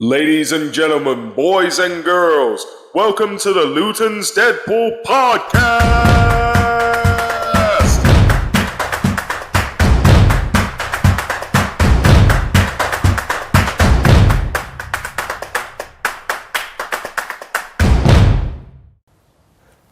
Ladies and gentlemen, boys and girls, welcome to the Luton's Deadpool podcast!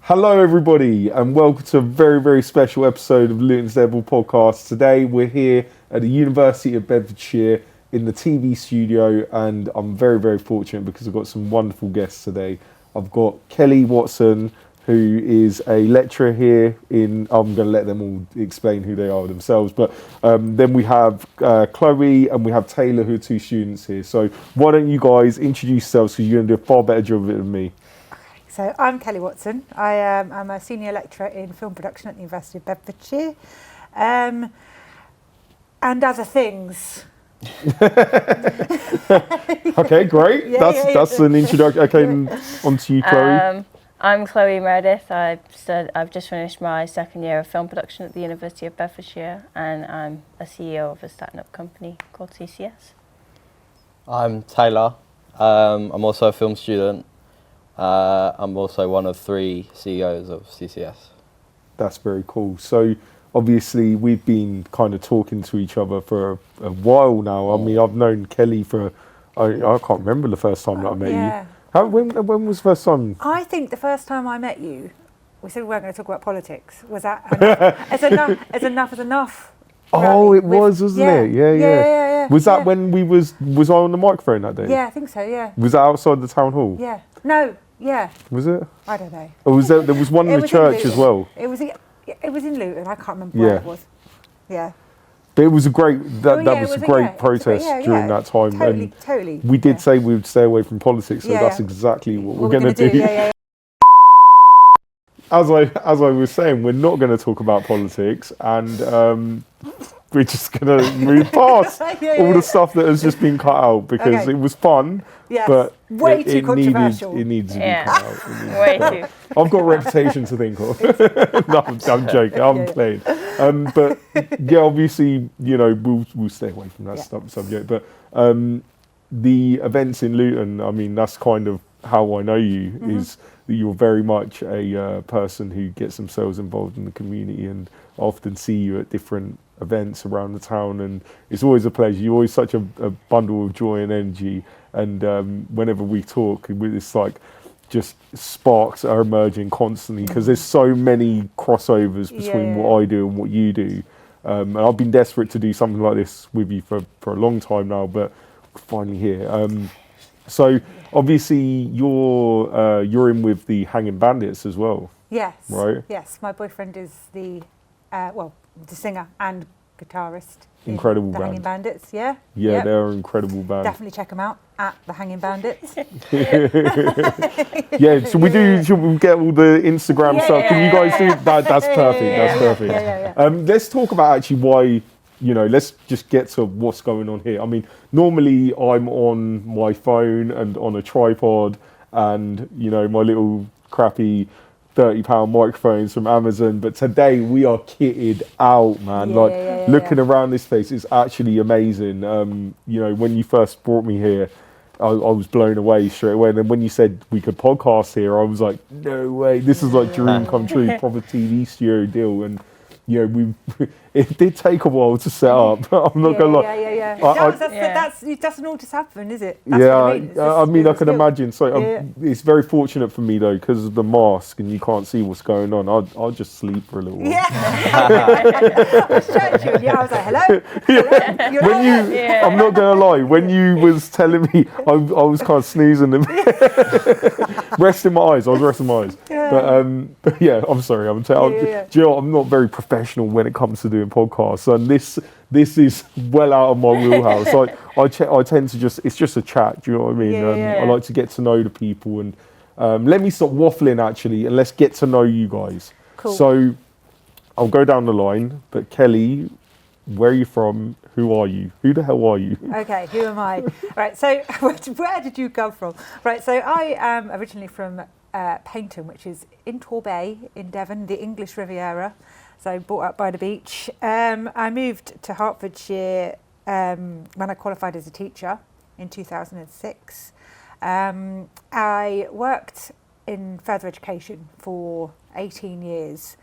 Hello everybody and welcome to a very, very special episode of Luton's Deadpool podcast. Today we're here at the University of Bedfordshire in the TV studio, and I'm very, very fortunate because I've got some wonderful guests today. I've got Kelli Watson, who is a lecturer here I'm going to let them all explain who they are themselves, but then we have Chloe and we have Taylor, who are two students here. So why don't you guys introduce yourselves, because you're going to do a far better job of it than me. So I'm Kelli Watson. I'm a senior lecturer in film production at the University of Bedfordshire, and other things. Okay, great. That's an introduction. Okay, on to you, Chloe. I'm Chloe Meredith. I've just finished my second year of film production at the University of Bedfordshire, and I'm a CEO of a starting up company called CCS. I'm Taylor. I'm also a film student. I'm also one of 3 CEOs of CCS. That's very cool. So obviously we've been kind of talking to each other for a while now. I mean, I've known Kelli for, I can't remember the first time that I met you. When was the first time? I think the first time I met you, we said we weren't going to talk about politics. Was that enough? Enough is enough. Oh, it was, wasn't it? Yeah. Was that when was I on the microphone that day? Yeah, I think so, yeah. Was that outside the town hall? Yeah. No, yeah. Was it? I don't know. Or was there was one in the church as well? It was in Luton. I can't remember where it was. Yeah. But it was a great was a great protest during that time. Totally. We did say we would stay away from politics, so that's exactly what we're going to do. Yeah. As I was saying, we're not going to talk about politics, and we're just going to move past all the stuff that has just been cut out, because it was fun, but way too controversial. It needs to be cut out. Way too. I've got a reputation to think of. No, I'm joking. I'm playing. But yeah, obviously, we'll stay away from that subject. But the events in Luton, I mean, that's kind of how I know you, is that you're very much a person who gets themselves involved in the community, and I often see you at different events around the town, and it's always a pleasure. You're always such a bundle of joy and energy, and whenever we talk, it's like just sparks are emerging constantly, because there's so many crossovers between what I do and what you do, and I've been desperate to do something like this with you for a long time now, but we're finally here. So obviously you're in with the Hanging Bandits as well. Yes. Right. Yes, my boyfriend is the singer and guitarist. Incredible in the band. Hanging Bandits. Yeah. Yeah, yep. They're an incredible band. Definitely check them out at the Hanging Bandits. Yeah. So should we get all the Instagram stuff? Can you guys do that? That's perfect. That's perfect. Yeah. Let's talk about actually why. Let's just get to what's going on here. I mean, normally I'm on my phone and on a tripod, and my little crappy £30 microphones from Amazon, but today we are kitted out, man. Looking around this place is actually amazing. When you first brought me here, I was blown away straight away, and then when you said we could podcast here, I was like, no way, this is like dream come true, proper TV studio deal. And it did take a while to set up. I'm not gonna lie. It doesn't all just happen, is it? I mean, I can imagine. So it's very fortunate for me though, because of the mask and you can't see what's going on. I'll just sleep for a little while. I was chatting to you. I was like, hello. I'm not gonna lie. When you was telling me, I was kind of snoozing them, resting my eyes. I was resting my eyes. But yeah, I'm sorry. Do you know what? I'm not very professional when it comes to doing podcasts, and this is well out of my wheelhouse. I tend to it's just a chat. Do you know what I mean? I like to get to know the people, and let me stop waffling actually, and let's get to know you guys. Cool. So I'll go down the line, but Kelli, where are you from? Who are you? Who the hell are you? Okay, who am I? Right, so where did you come from? Right, so I am originally from Paynton, which is in Torbay in Devon, the English Riviera. So brought up by the beach. I moved to Hertfordshire when I qualified as a teacher in 2006. I worked in further education for 18 years,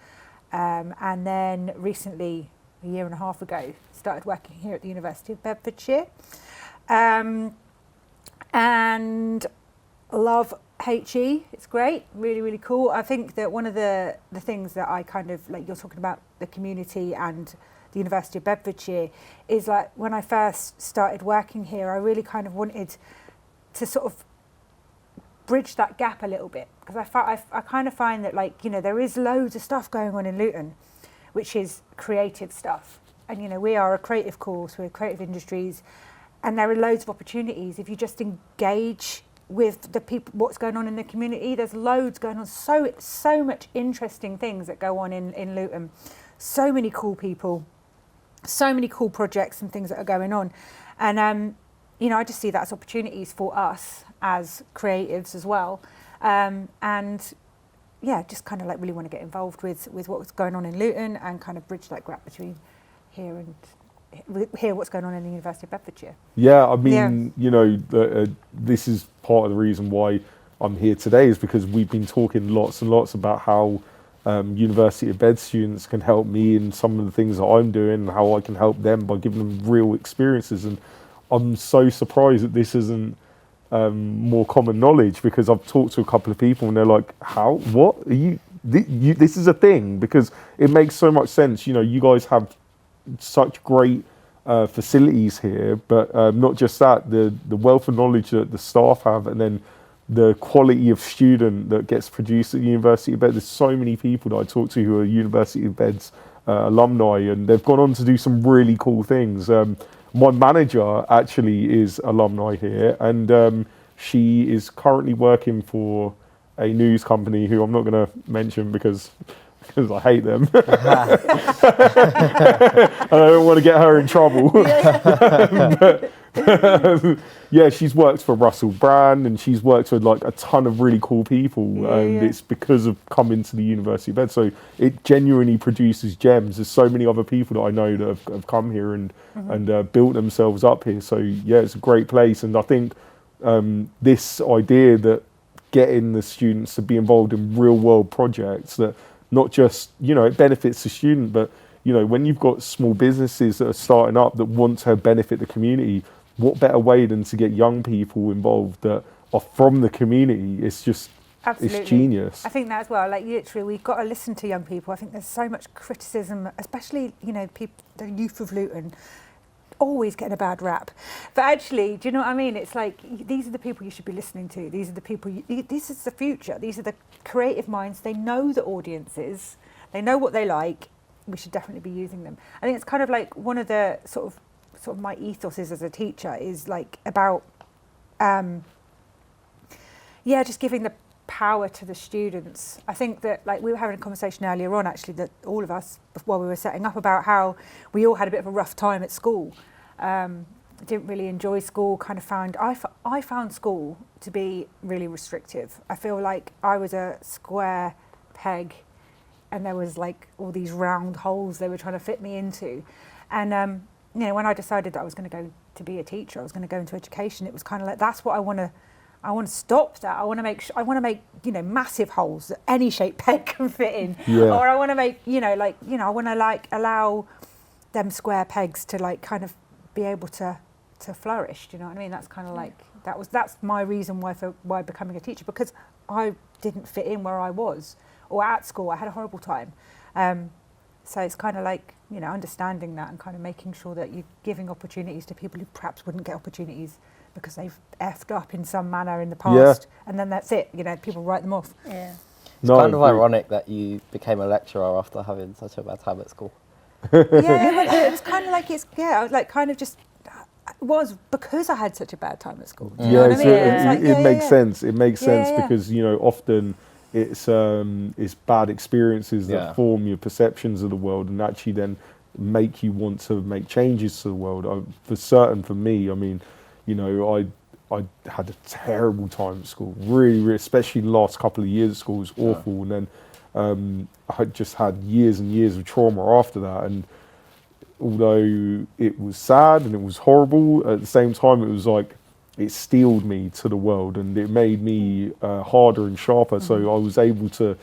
and then recently, a year and a half ago, started working here at the University of Bedfordshire, and love HE. It's great, really, really cool. I think that one of the things that I kind of, like, you're talking about the community and the University of Bedfordshire, is like when I first started working here, I really kind of wanted to sort of bridge that gap a little bit, because I kind of find that, like, you know, there is loads of stuff going on in Luton, which is creative stuff. And, you know, we are a creative course, we're creative industries, and there are loads of opportunities if you just engage with the people, what's going on in the community. There's loads going on, so much interesting things that go on in Luton, so many cool people, so many cool projects and things that are going on. And, you know, I just see that as opportunities for us as creatives as well. And yeah, just kind of like really want to get involved with what's going on in Luton and kind of bridge that gap between here and hear what's going on in the University of Bedfordshire. Yeah, I mean, you know, this is part of the reason why I'm here today, is because we've been talking lots and lots about how University of Bed students can help me in some of the things that I'm doing, and how I can help them by giving them real experiences. And I'm so surprised that this isn't more common knowledge, because I've talked to a couple of people and they're like, how, what are you, this is a thing, because it makes so much sense. You know, you guys have such great facilities here, but not just that, the wealth of knowledge that the staff have, and then the quality of student that gets produced at the University of Bed. There's so many people that I talk to who are University of Bed's alumni, and they've gone on to do some really cool things. My manager actually is alumni here, and she is currently working for a news company who I'm not going to mention because I hate them. And I don't want to get her in trouble. Yeah, she's worked for Russell Brand, and she's worked with like a ton of really cool people, and it's because of coming to the University of Bed. So it genuinely produces gems. There's so many other people that I know that have come here and built themselves up here. So yeah, it's a great place. And I think this idea that getting the students to be involved in real world projects, that not just, you know, it benefits the student, but, you know, when you've got small businesses that are starting up that want to benefit the community, what better way than to get young people involved that are from the community? It's just, Absolutely. It's genius. I think that as well. Like, literally, we've got to listen to young people. I think there's so much criticism, especially, you know, people, the youth of Luton, always getting a bad rap. But actually, do you know what I mean? It's like, these are the people you should be listening to. These are the people, this is the future. These are the creative minds. They know the audiences. They know what they like. We should definitely be using them. I think it's kind of like one of the sort of my ethos is as a teacher is like about, just giving the power to the students. I think that, like, we were having a conversation earlier on, actually, that all of us, while we were setting up, about how we all had a bit of a rough time at school. Didn't really enjoy school, kind of I found school to be really restrictive. I feel like I was a square peg and there was like all these round holes they were trying to fit me into. And, you know, when I decided that I was going to go to be a teacher, I was going to go into education, it was kind of like, that's what I want to stop that. I want to make you know, massive holes that any shaped peg can fit in. Yeah. Or I want to make, you know, like, you know, I want to like allow them square pegs to like kind of be able to flourish. Do you know what I mean? That's kind of like, that's my reason why becoming a teacher, because I didn't fit in where I was, or at school I had a horrible time. So it's kind of like, you know, understanding that and kind of making sure that you're giving opportunities to people who perhaps wouldn't get opportunities because they've effed up in some manner in the past, and then that's it. You know, people write them off. Yeah. It's kind of ironic that you became a lecturer after having such a bad time at school. Yeah, but it was kind of like I was like kind of just. It was because I had such a bad time at school. Yeah, it makes sense. It makes sense because, you know, often it's bad experiences that form your perceptions of the world and actually then make you want to make changes to the world. For me, I mean, you know, I had a terrible time at school, really, especially the last couple of years at school was awful. And then I just had years and years of trauma after that. And although it was sad and it was horrible, at the same time, it was like it steeled me to the world, and it made me harder and sharper. So I was able to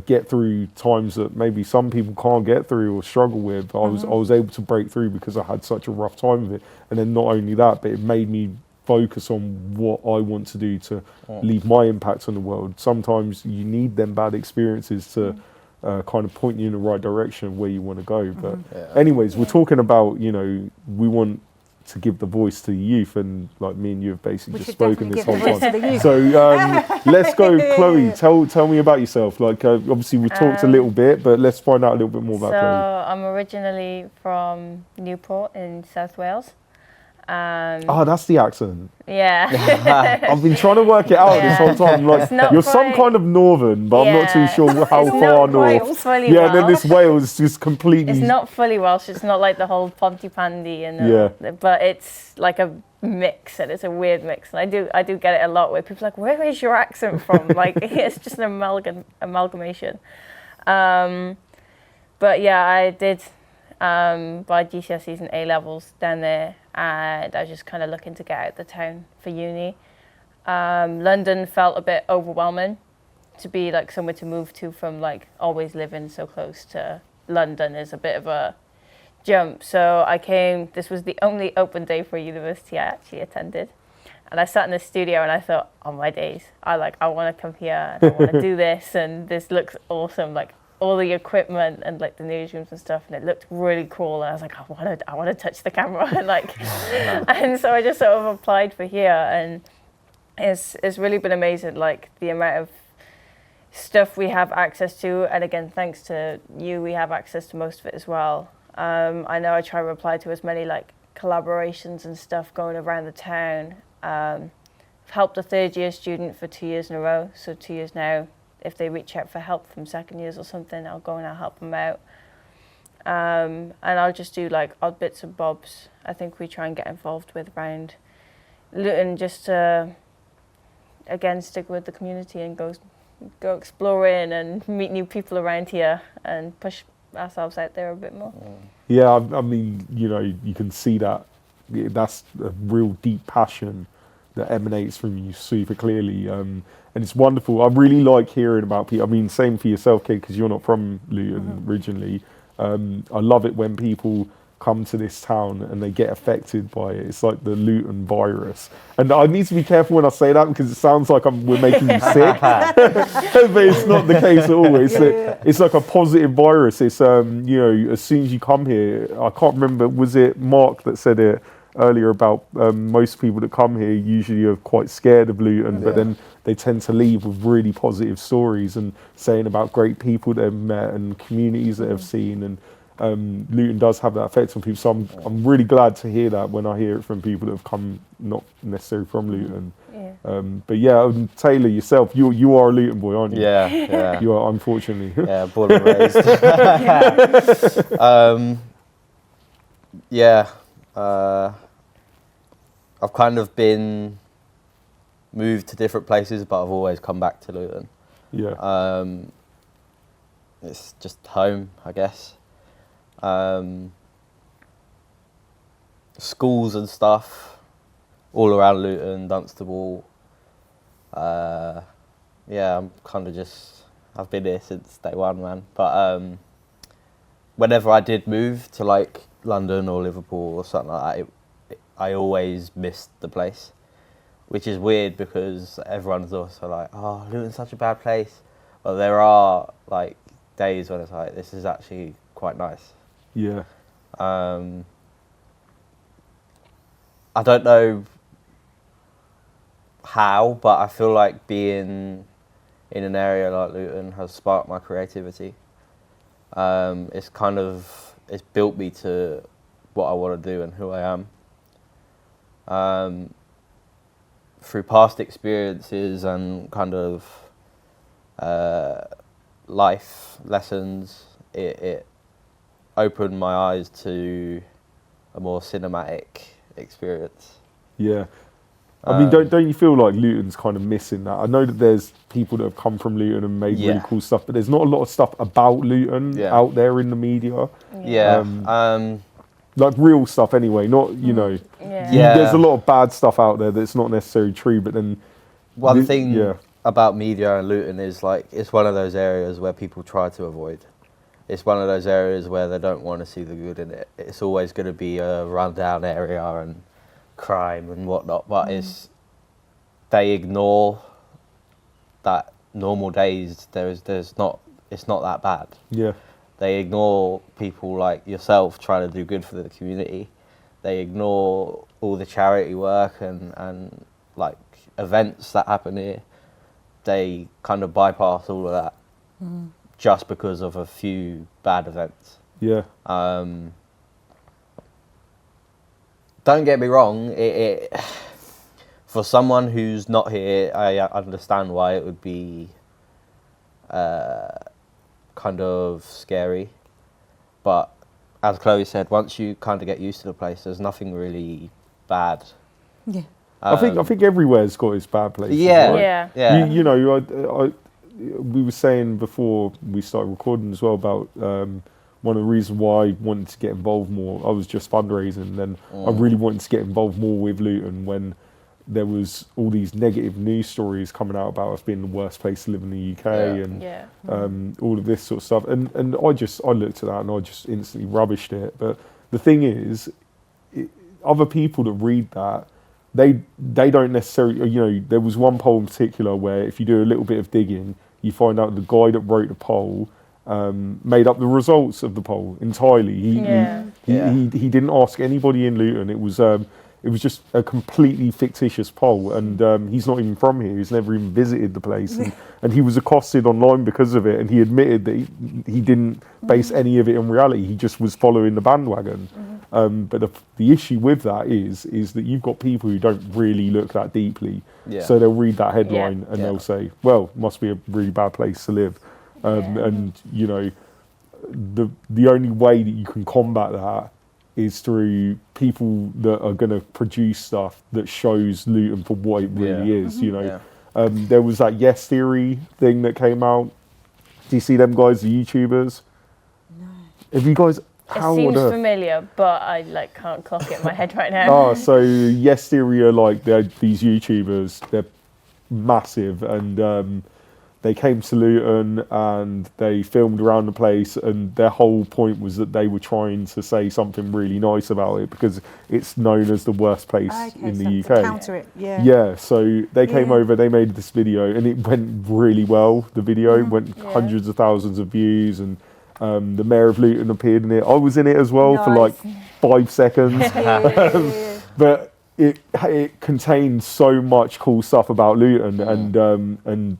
get through times that maybe some people can't get through or struggle with. I was able to break through because I had such a rough time with it. And then not only that, but it made me focus on what I want to do to leave my impact on the world. Sometimes you need them bad experiences to kind of point you in the right direction of where you want to go. But anyways, we're talking about, you know, we want to give the voice to the youth, and like me and you have basically just spoken this whole time. So let's go, Chloe. Tell me about yourself. Like obviously we talked a little bit, but let's find out a little bit more about Chloe. So I'm originally from Newport in South Wales. Oh, that's the accent. Yeah. I've been trying to work it out this whole time. Like you're some kind of northern, but I'm not too sure how far north. Fully Welsh. Then this Wales is just completely. It's not fully Welsh. It's not like the whole Pontypandy and but it's like a mix, and it's a weird mix. And I do get it a lot where people are like, where is your accent from? Like it's just an amalgamation. But yeah, I did by GCSEs and A levels down there, and I was just kind of looking to get out of the town for uni. London felt a bit overwhelming to be like somewhere to move to from like always living so close to London is a bit of a jump. So I came, this was the only open day for university I actually attended. And I sat in the studio and I thought, oh my days, I want to come here and I want to do this, and this looks awesome. Like all the equipment and like the newsrooms and stuff, and it looked really cool. And I was like, I want to touch the camera, and like, and so I just sort of applied for here, and it's really been amazing. Like the amount of stuff we have access to, and again, thanks to you, we have access to most of it as well. I know I try to apply to as many like collaborations and stuff going around the town. I've helped a third year student for 2 years in a row, so 2 years now. If they reach out for help from second years or something, I'll go and I'll help them out. And I'll just do like odd bits and bobs. I think we try and get involved with around Luton, just to, again, stick with the community and go exploring and meet new people around here and push ourselves out there a bit more. Yeah, I mean, you know, you can see that. That's a real deep passion that emanates from you super clearly. And it's wonderful. I really like hearing about people. I mean, same for yourself, Kate, because you're not from Luton originally. I love it when people come to this town and they get affected by it. It's like the Luton virus. And I need to be careful when I say that, because it sounds like we're making you sick. But it's not the case at all. It's like a positive virus. It's, you know, as soon as you come here, I can't remember, was it Mark that said it earlier about most people that come here usually are quite scared of Luton, but then they tend to leave with really positive stories and saying about great people they've met and communities that they've seen. And Luton does have that effect on people. So I'm really glad to hear that when I hear it from people that have come not necessarily from Luton. But yeah, Taylor, yourself, you are a Luton boy, aren't you? Yeah. You are, unfortunately. Yeah, born and raised. I've kind of been moved to different places, but I've always come back to Luton. Yeah. It's just home, I guess. Schools and stuff all around Luton, Dunstable. I'm kind of just, I've been here since day one, man. But whenever I did move to like London or Liverpool or something like that, I always missed the place, which is weird because everyone's also like, oh, Luton's such a bad place. But there are like days when it's like, this is actually quite nice. Yeah. I don't know how, but I feel like being in an area like Luton has sparked my creativity. It's built me to what I want to do and who I am. Through past experiences and kind of life lessons, it opened my eyes to a more cinematic experience. Yeah. I mean, don't you feel like Luton's kind of missing that? I know that there's people that have come from Luton and made really cool stuff, but there's not a lot of stuff about Luton out there in the media. like real stuff anyway, not, you know, Yeah. there's a lot of bad stuff out there that's not necessarily true, but then One thing about media and Luton is like it's one of those areas where people try to avoid. It's one of those areas where they don't want to see the good in it. It's always going to be a rundown area and crime and whatnot, but they ignore that normal days it's not that bad. Yeah. They ignore people like yourself trying to do good for the community. They ignore all the charity work and like events that happen here. They kind of bypass all of that just because of a few bad events. Yeah. Don't get me wrong, it for someone who's not here, I understand why it would be kind of scary. But as Chloe said, once you kind of get used to the place, there's nothing really bad. Yeah. I think everywhere's got its bad places. Yeah. Right? Yeah. You know, we were saying before we started recording as well about one of the reasons why I wanted to get involved more. I was just fundraising, and then I really wanted to get involved more with Luton when there was all these negative news stories coming out about us being the worst place to live in the UK and all of this sort of stuff. And I looked at that and I just instantly rubbished it. But the thing is, other people that read that, they don't necessarily, you know, there was one poll in particular where if you do a little bit of digging, you find out the guy that wrote the poll made up the results of the poll entirely. He didn't ask anybody in Luton. It was just a completely fictitious poll, and he's not even from here. He's never even visited the place, and he was accosted online because of it. And he admitted that he didn't base any of it in reality. He just was following the bandwagon. But the issue with that is that you've got people who don't really look that deeply. So they'll read that headline and they'll say, "Well, must be a really bad place to live." And you know, the only way that you can combat that is through people that are going to produce stuff that shows Luton for what it really is. You know, there was that Yes Theory thing that came out. Do you see them guys, the YouTubers? No. Have you guys? It seems familiar, but I like can't clock it in my head right now. Oh, so Yes Theory are like these YouTubers. They're massive, and they came to Luton and they filmed around the place, and their whole point was that they were trying to say something really nice about it because it's known as the worst place in the UK. Counter it, Yeah, so they came over, they made this video, and it went really well. The video went hundreds of thousands of views, and the Mayor of Luton appeared in it. I was in it as well for like 5 seconds. But it contained so much cool stuff about Luton, and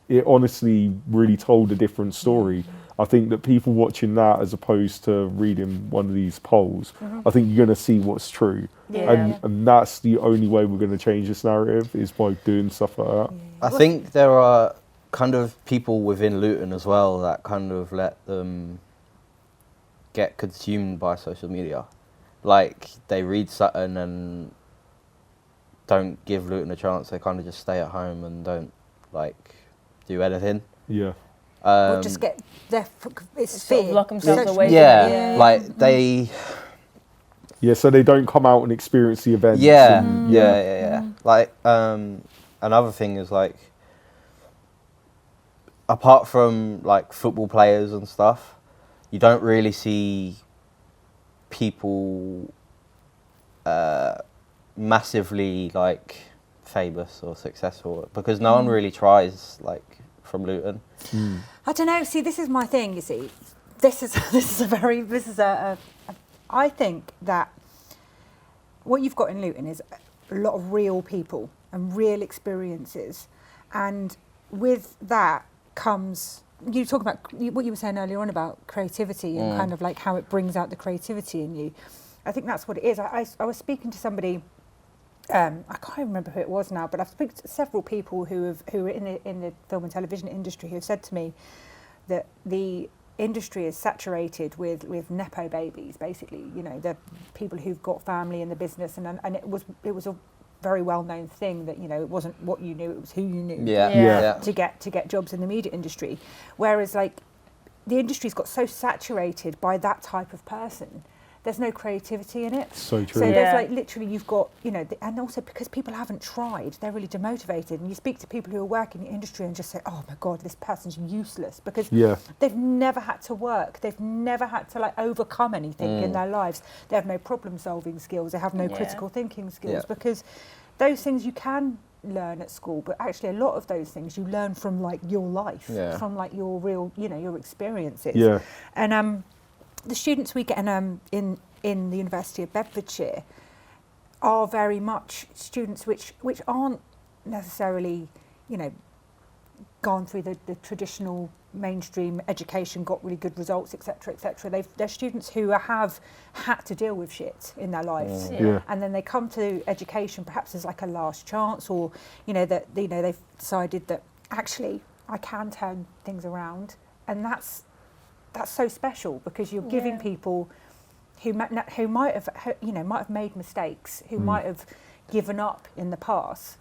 it honestly really told a different story. I think that people watching that as opposed to reading one of these polls, I think you're going to see what's true. And that's the only way we're going to change this narrative, is by doing stuff like that. I think there are kind of people within Luton as well that kind of let them get consumed by social media. Like, they read something and don't give Luton a chance. They kind of just stay at home and don't, like, do anything. Or just get their it's sort of fear. lock themselves away. Like they. So they don't come out and experience the events. Like another thing is like, apart from like football players and stuff, you don't really see people massively like famous or successful, because no one really tries, like, from Luton. I don't know. See, this is my thing. You see, I think that what you've got in Luton is a lot of real people and real experiences, and with that comes, you talk about what you were saying earlier on about creativity and kind of like how it brings out the creativity in you. I think that's what it is. I was speaking to somebody. I can't remember who it was now, but I've spoken to several people who are in the film and television industry who have said to me that the industry is saturated with nepo babies, basically. You know, the people who've got family in the business, and it was a very well known thing that, you know, it wasn't what you knew, it was who you knew to get jobs in the media industry. Whereas like the industry's got so saturated by that type of person there's no creativity in it. So true. So Yeah. there's like literally you've got, you know, and also because people haven't tried, they're really demotivated. And you speak to people who are working in the industry and just say, oh my God, this person's useless, because they've never had to work. They've never had to like overcome anything in their lives. They have no problem solving skills. They have no critical thinking skills, because those things you can learn at school, but actually a lot of those things you learn from like your life, from like your real, you know, your experiences. Yeah. And the students we get in the University of Bedfordshire are very much students which aren't necessarily, you know, gone through the traditional mainstream education, got really good results, etc., etc. They're students who have had to deal with shit in their lives, and then they come to education perhaps as like a last chance, or you know that they've decided that actually I can turn things around, and that's so special, because you're giving people who might have made mistakes, who might have given up in the past,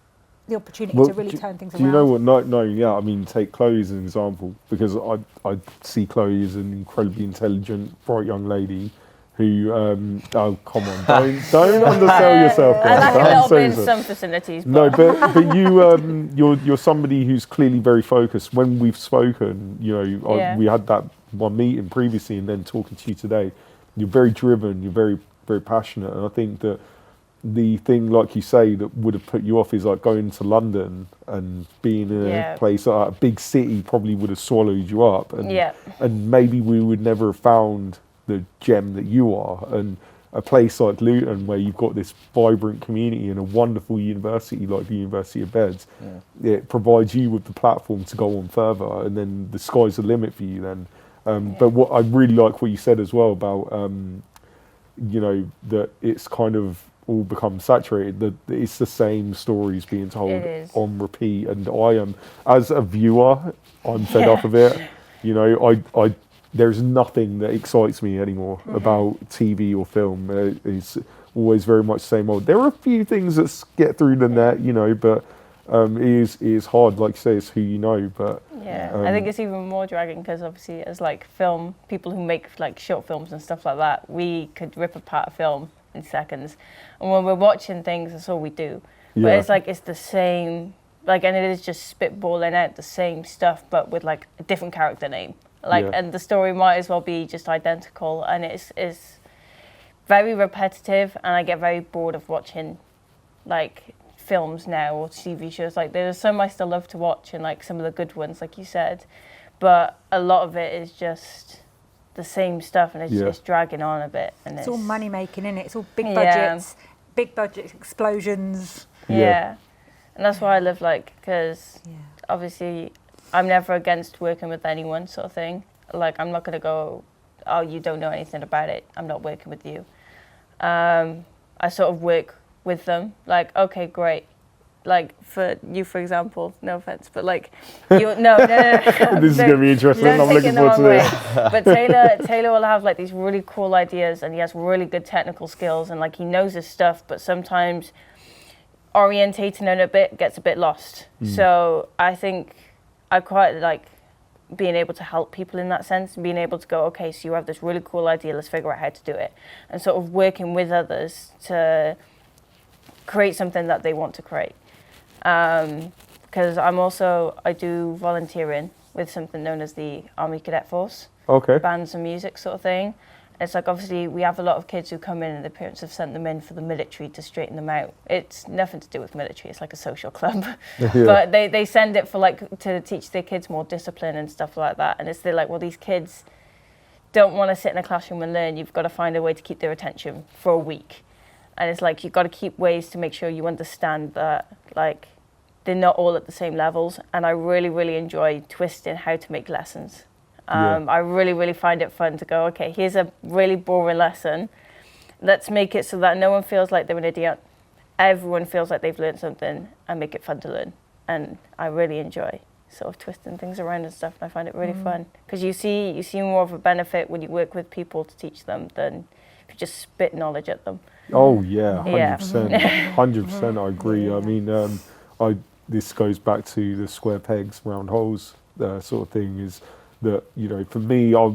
the opportunity to really turn things around. Do you know what? No, yeah. I mean, take Chloe as an example, because I see Chloe as an incredibly intelligent, bright young lady who. Oh, come on! Don't undersell yourself. I like a little bit in so. some facilities. No, but you're somebody who's clearly very focused. When we've spoken, you know, we had that one meeting previously, and then talking to you today, you're very driven. You're very, very passionate, and I think that the thing, like you say, that would have put you off is like going to London and being in a place like a big city probably would have swallowed you up, and maybe we would never have found the gem that you are. And a place like Luton, where you've got this vibrant community and a wonderful university like the University of Beds, it provides you with the platform to go on further, and then the sky's the limit for you then. But what I really like what you said as well about, you know, that it's kind of all become saturated, that it's the same stories being told on repeat, and I am, as a viewer, I'm fed up of it. You know, I there's nothing that excites me anymore about TV or film. It's always very much the same old. There are a few things that get through the net, you know, but it is hard, like you say, it's who you know. But I think it's even more dragging, because obviously as like film people who make like short films and stuff like that, we could rip apart a film in seconds, and when we're watching things, that's all we do. But it's like it's the same, like, and it is just spitballing out the same stuff, but with like a different character name, like, and the story might as well be just identical, and it's very repetitive, and I get very bored of watching like films now or TV shows. Like, there's some I still love to watch, and like some of the good ones, like you said, but a lot of it is just the same stuff, and it's just dragging on a bit. And it's all money making, isn't it? It's all big budgets, big budget explosions. And that's why I live, like, because obviously I'm never against working with anyone, sort of thing. Like, I'm not going to go, oh, you don't know anything about it, I'm not working with you. I sort of work with them, like, okay, great. Like, for you, for example, no offense, but like, you, no. This is going to be interesting. I'm looking forward to this. But Taylor will have like these really cool ideas, and he has really good technical skills, and like he knows his stuff, but sometimes orientating it a bit gets a bit lost. So I think I quite like being able to help people in that sense, and being able to go, okay, so you have this really cool idea, let's figure out how to do it, and sort of working with others to create something that they want to create. Because I do volunteering with something known as the Army Cadet Force. Okay. Bands and music sort of thing. It's like, obviously we have a lot of kids who come in, and their parents have sent them in for the military to straighten them out. It's nothing to do with military, it's like a social club. But they send it for like to teach their kids more discipline and stuff like that. And they're like, well, these kids don't want to sit in a classroom and learn. You've got to find a way to keep their attention for a week. And it's like, you've got to keep ways to make sure you understand that, like, they're not all at the same levels. And I really, really enjoy twisting how to make lessons. I really, really find it fun to go, okay, here's a really boring lesson. Let's make it so that no one feels like they're an idiot. Everyone feels like they've learned something, and make it fun to learn. And I really enjoy sort of twisting things around and stuff. And I find it really fun, because you see more of a benefit when you work with people to teach them than if you just spit knowledge at them. Oh yeah, 100%, 100%. I agree. I mean, this goes back to the square pegs, round holes sort of thing. Is that, you know, for me, I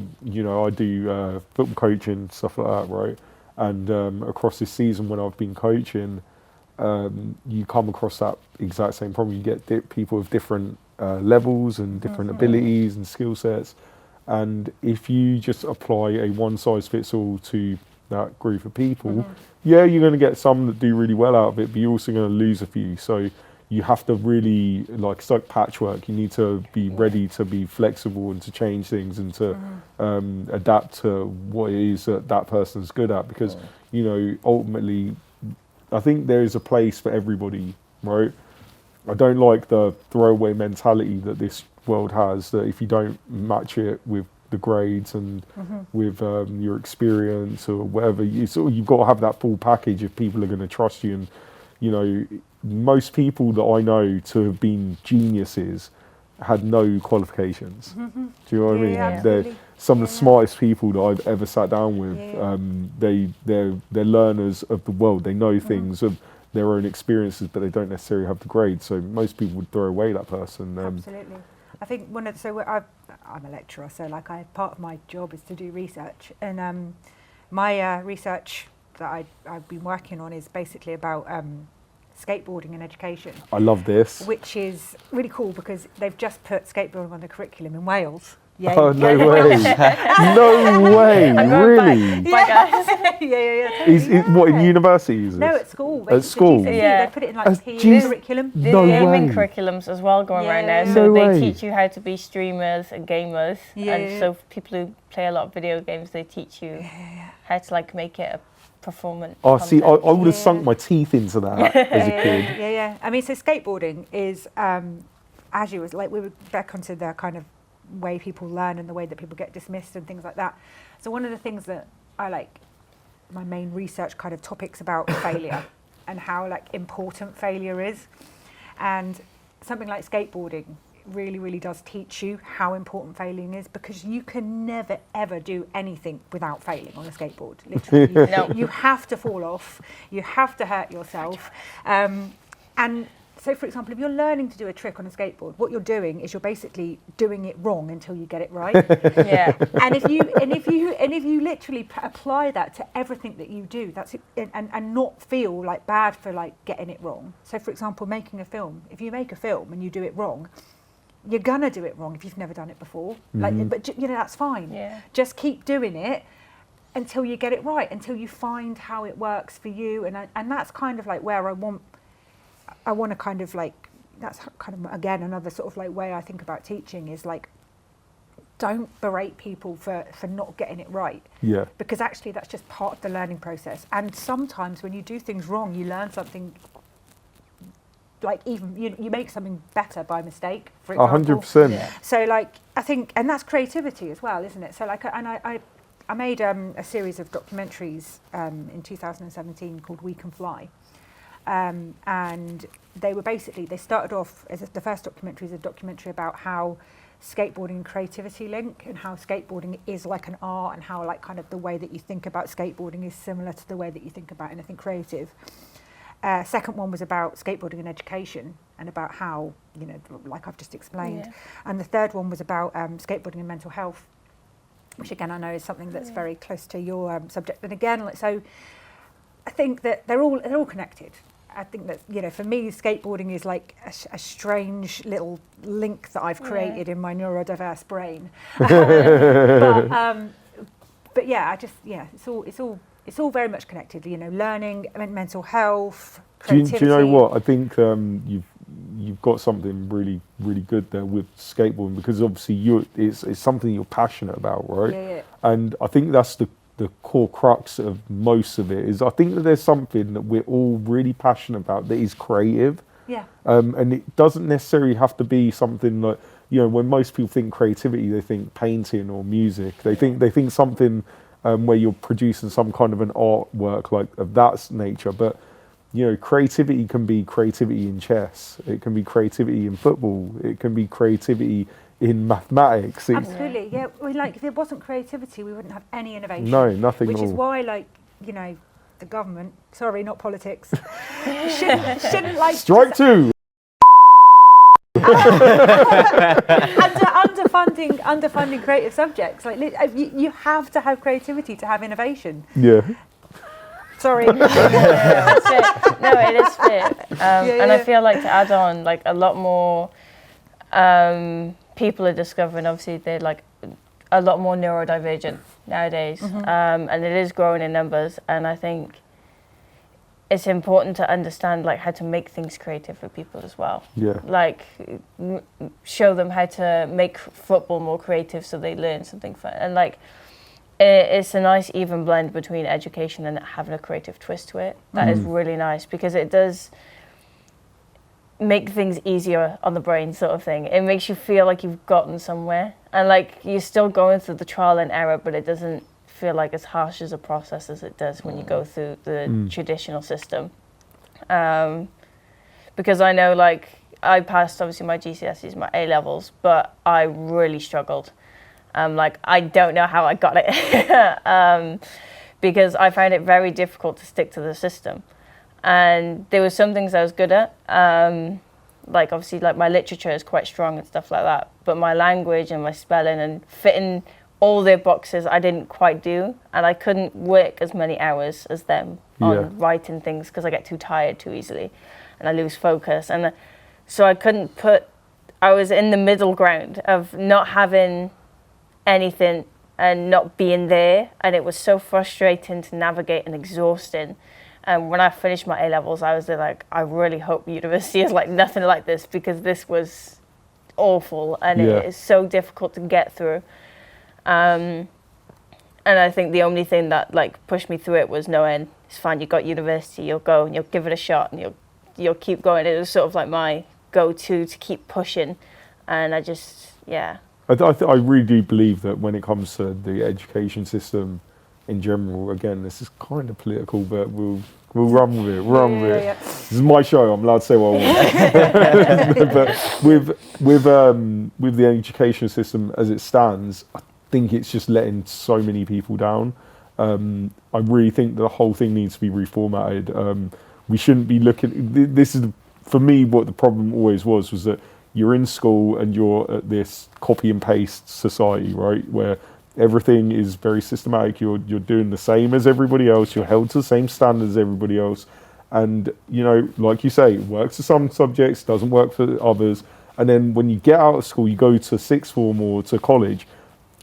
do football coaching, stuff like that, right? And across this season, when I've been coaching, you come across that exact same problem. You get people with different levels and different abilities and skill sets. And if you just apply a one-size-fits-all to that group of people, yeah, you're going to get some that do really well out of it, but you're also going to lose a few. So you have to really, like, it's like patchwork. You need to be ready to be flexible and to change things and to adapt to what it is that person's good at. Because, you know, ultimately, I think there is a place for everybody, right? I don't like the throwaway mentality that this world has, that if you don't match it with the grades and with your experience or whatever, you've got to have that full package if people are going to trust you. And, you know, most people that I know to have been geniuses had no qualifications. Do you know what I mean? Yeah, They're some of the smartest people that I've ever sat down with. They're learners of the world. They know things of their own experiences, but they don't necessarily have the grades. So most people would throw away that person. Absolutely. I think I'm a lecturer, so like part of my job is to do research, and my research that I've been working on is basically about skateboarding in education. I love this. Which is really cool because they've just put skateboarding on the curriculum in Wales. Yeah. Oh, no way. No way, really? Bye, guys. Totally, What, in universities? No, at school. At school? They put it in like PE curriculum. There's No gaming way. curriculums as well going around now. Yeah. So No they way. teach you how to be streamers and gamers. Yeah. And so people who play a lot of video games, they teach you how to like make it a performance. Oh, see, I would have Yeah. sunk my teeth into that as a kid. Yeah. I mean, so skateboarding is, as you was like, we were back onto the kind of way people learn and the way that people get dismissed and things like that. So one of the things that I like, my main research kind of topics about failure and how like important failure is, and something like skateboarding really, really does teach you how important failing is, because you can never ever do anything without failing on a skateboard. Literally, you have to fall off, you have to hurt yourself, and so, for example, if you're learning to do a trick on a skateboard, what you're doing is you're basically doing it wrong until you get it right. Yeah. And if you literally apply that to everything that you do, that's it, and not feel like bad for like getting it wrong. So, for example, making a film. If you make a film and you do it wrong, you're gonna do it wrong if you've never done it before. Like, but you know, that's fine. Yeah. Just keep doing it until you get it right, until you find how it works for you, and that's kind of like where I want to kind of like, that's kind of, again, another sort of like way I think about teaching is like, don't berate people for not getting it right. Yeah. Because actually that's just part of the learning process. And sometimes when you do things wrong, you learn something, like even you make something better by mistake, for example. 100%. Yeah. So like, I think, and that's creativity as well, isn't it? So like, and I made a series of documentaries in 2017 called WeCanFly. And they were basically, they started off as the first documentary is a documentary about how skateboarding and creativity link, and how skateboarding is like an art, and how like kind of the way that you think about skateboarding is similar to the way that you think about anything creative. Second one was about skateboarding and education, and about how, you know, like I've just explained. Yeah. And the third one was about skateboarding and mental health, which again I know is something that's very close to your subject. And again, like, so I think that they're all connected. I think that, you know, for me, skateboarding is like a strange little link that I've created in my neurodiverse brain. But yeah, it's all very much connected. You know, learning, mental health, creativity. Do you know what? I think you've got something really, really good there with skateboarding, because obviously it's something you're passionate about, right? Yeah. And I think that's the core crux of most of it, is I think that there's something that we're all really passionate about that is creative. Yeah. And it doesn't necessarily have to be something like, you know, when most people think creativity, they think painting or music. They think something where you're producing some kind of an artwork like of that nature. But, you know, creativity can be creativity in chess. It can be creativity in football. It can be creativity in mathematics. Absolutely, yeah. Well, like, if there wasn't creativity, we wouldn't have any innovation. No, nothing. Which is why, like, you know, the government, sorry, not politics, shouldn't like Strike two. underfunding creative subjects. Like, you have to have creativity to have innovation. Yeah. Sorry. That's it. No, it is fit. And I feel like to add on, like a lot more people are discovering, obviously they're like a lot more neurodivergent nowadays, and it is growing in numbers. And I think it's important to understand like how to make things creative for people as well. Yeah. Like show them how to make football more creative so they learn something fun. And like it's a nice even blend between education and having a creative twist to it. That is really nice because it does make things easier on the brain sort of thing. It makes you feel like you've gotten somewhere and like you're still going through the trial and error, but it doesn't feel like as harsh as a process as it does when you go through the traditional system. Because I know like I passed obviously my GCSEs, my A levels, but I really struggled. Like I don't know how I got it because I found it very difficult to stick to the system. And there were some things I was good at. Like obviously like my literature is quite strong and stuff like that, but my language and my spelling and fitting all their boxes I didn't quite do, and I couldn't work as many hours as them on writing things because I get too tired too easily and I lose focus. And so I was in the middle ground of not having anything and not being there, and it was so frustrating to navigate and exhausting. And when I finished my A levels, I was there like, I really hope university is like nothing like this because this was awful and it is so difficult to get through. And I think the only thing that like pushed me through it was knowing it's fine, you got university, you'll go and you'll give it a shot and you'll keep going. It was sort of like my go-to to keep pushing, and I just I really do believe that when it comes to the education system in general, again, this is kind of political, but we'll run with it. This is my show. I'm allowed to say what I want. But with the education system as it stands, I think it's just letting so many people down. I really think the whole thing needs to be reformatted. We shouldn't be looking. This is for me what the problem always was that you're in school and you're at this copy and paste society, right, where everything is very systematic. You're doing the same as everybody else. You're held to the same standards as everybody else. And, you know, like you say, it works for some subjects, doesn't work for others. And then when you get out of school, you go to sixth form or to college,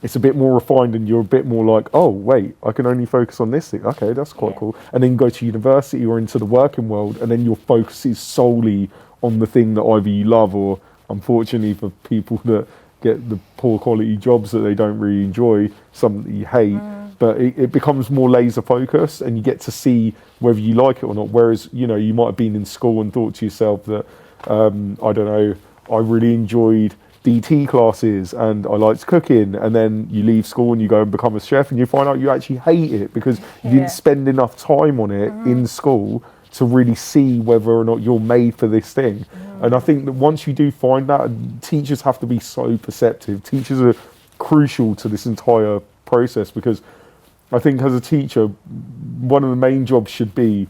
it's a bit more refined and you're a bit more like, oh, wait, I can only focus on this thing. Okay, that's quite cool. And then you go to university or into the working world, and then your focus is solely on the thing that either you love or, unfortunately for people that get the poor quality jobs that they don't really enjoy, something that you hate, but it becomes more laser focused and you get to see whether you like it or not. Whereas, you know, you might have been in school and thought to yourself that, I don't know, I really enjoyed DT classes and I liked cooking, and then you leave school and you go and become a chef and you find out you actually hate it because you didn't spend enough time on it in school to really see whether or not you're made for this thing. And I think that once you do find that, teachers have to be so perceptive. Teachers are crucial to this entire process, because I think as a teacher, one of the main jobs should be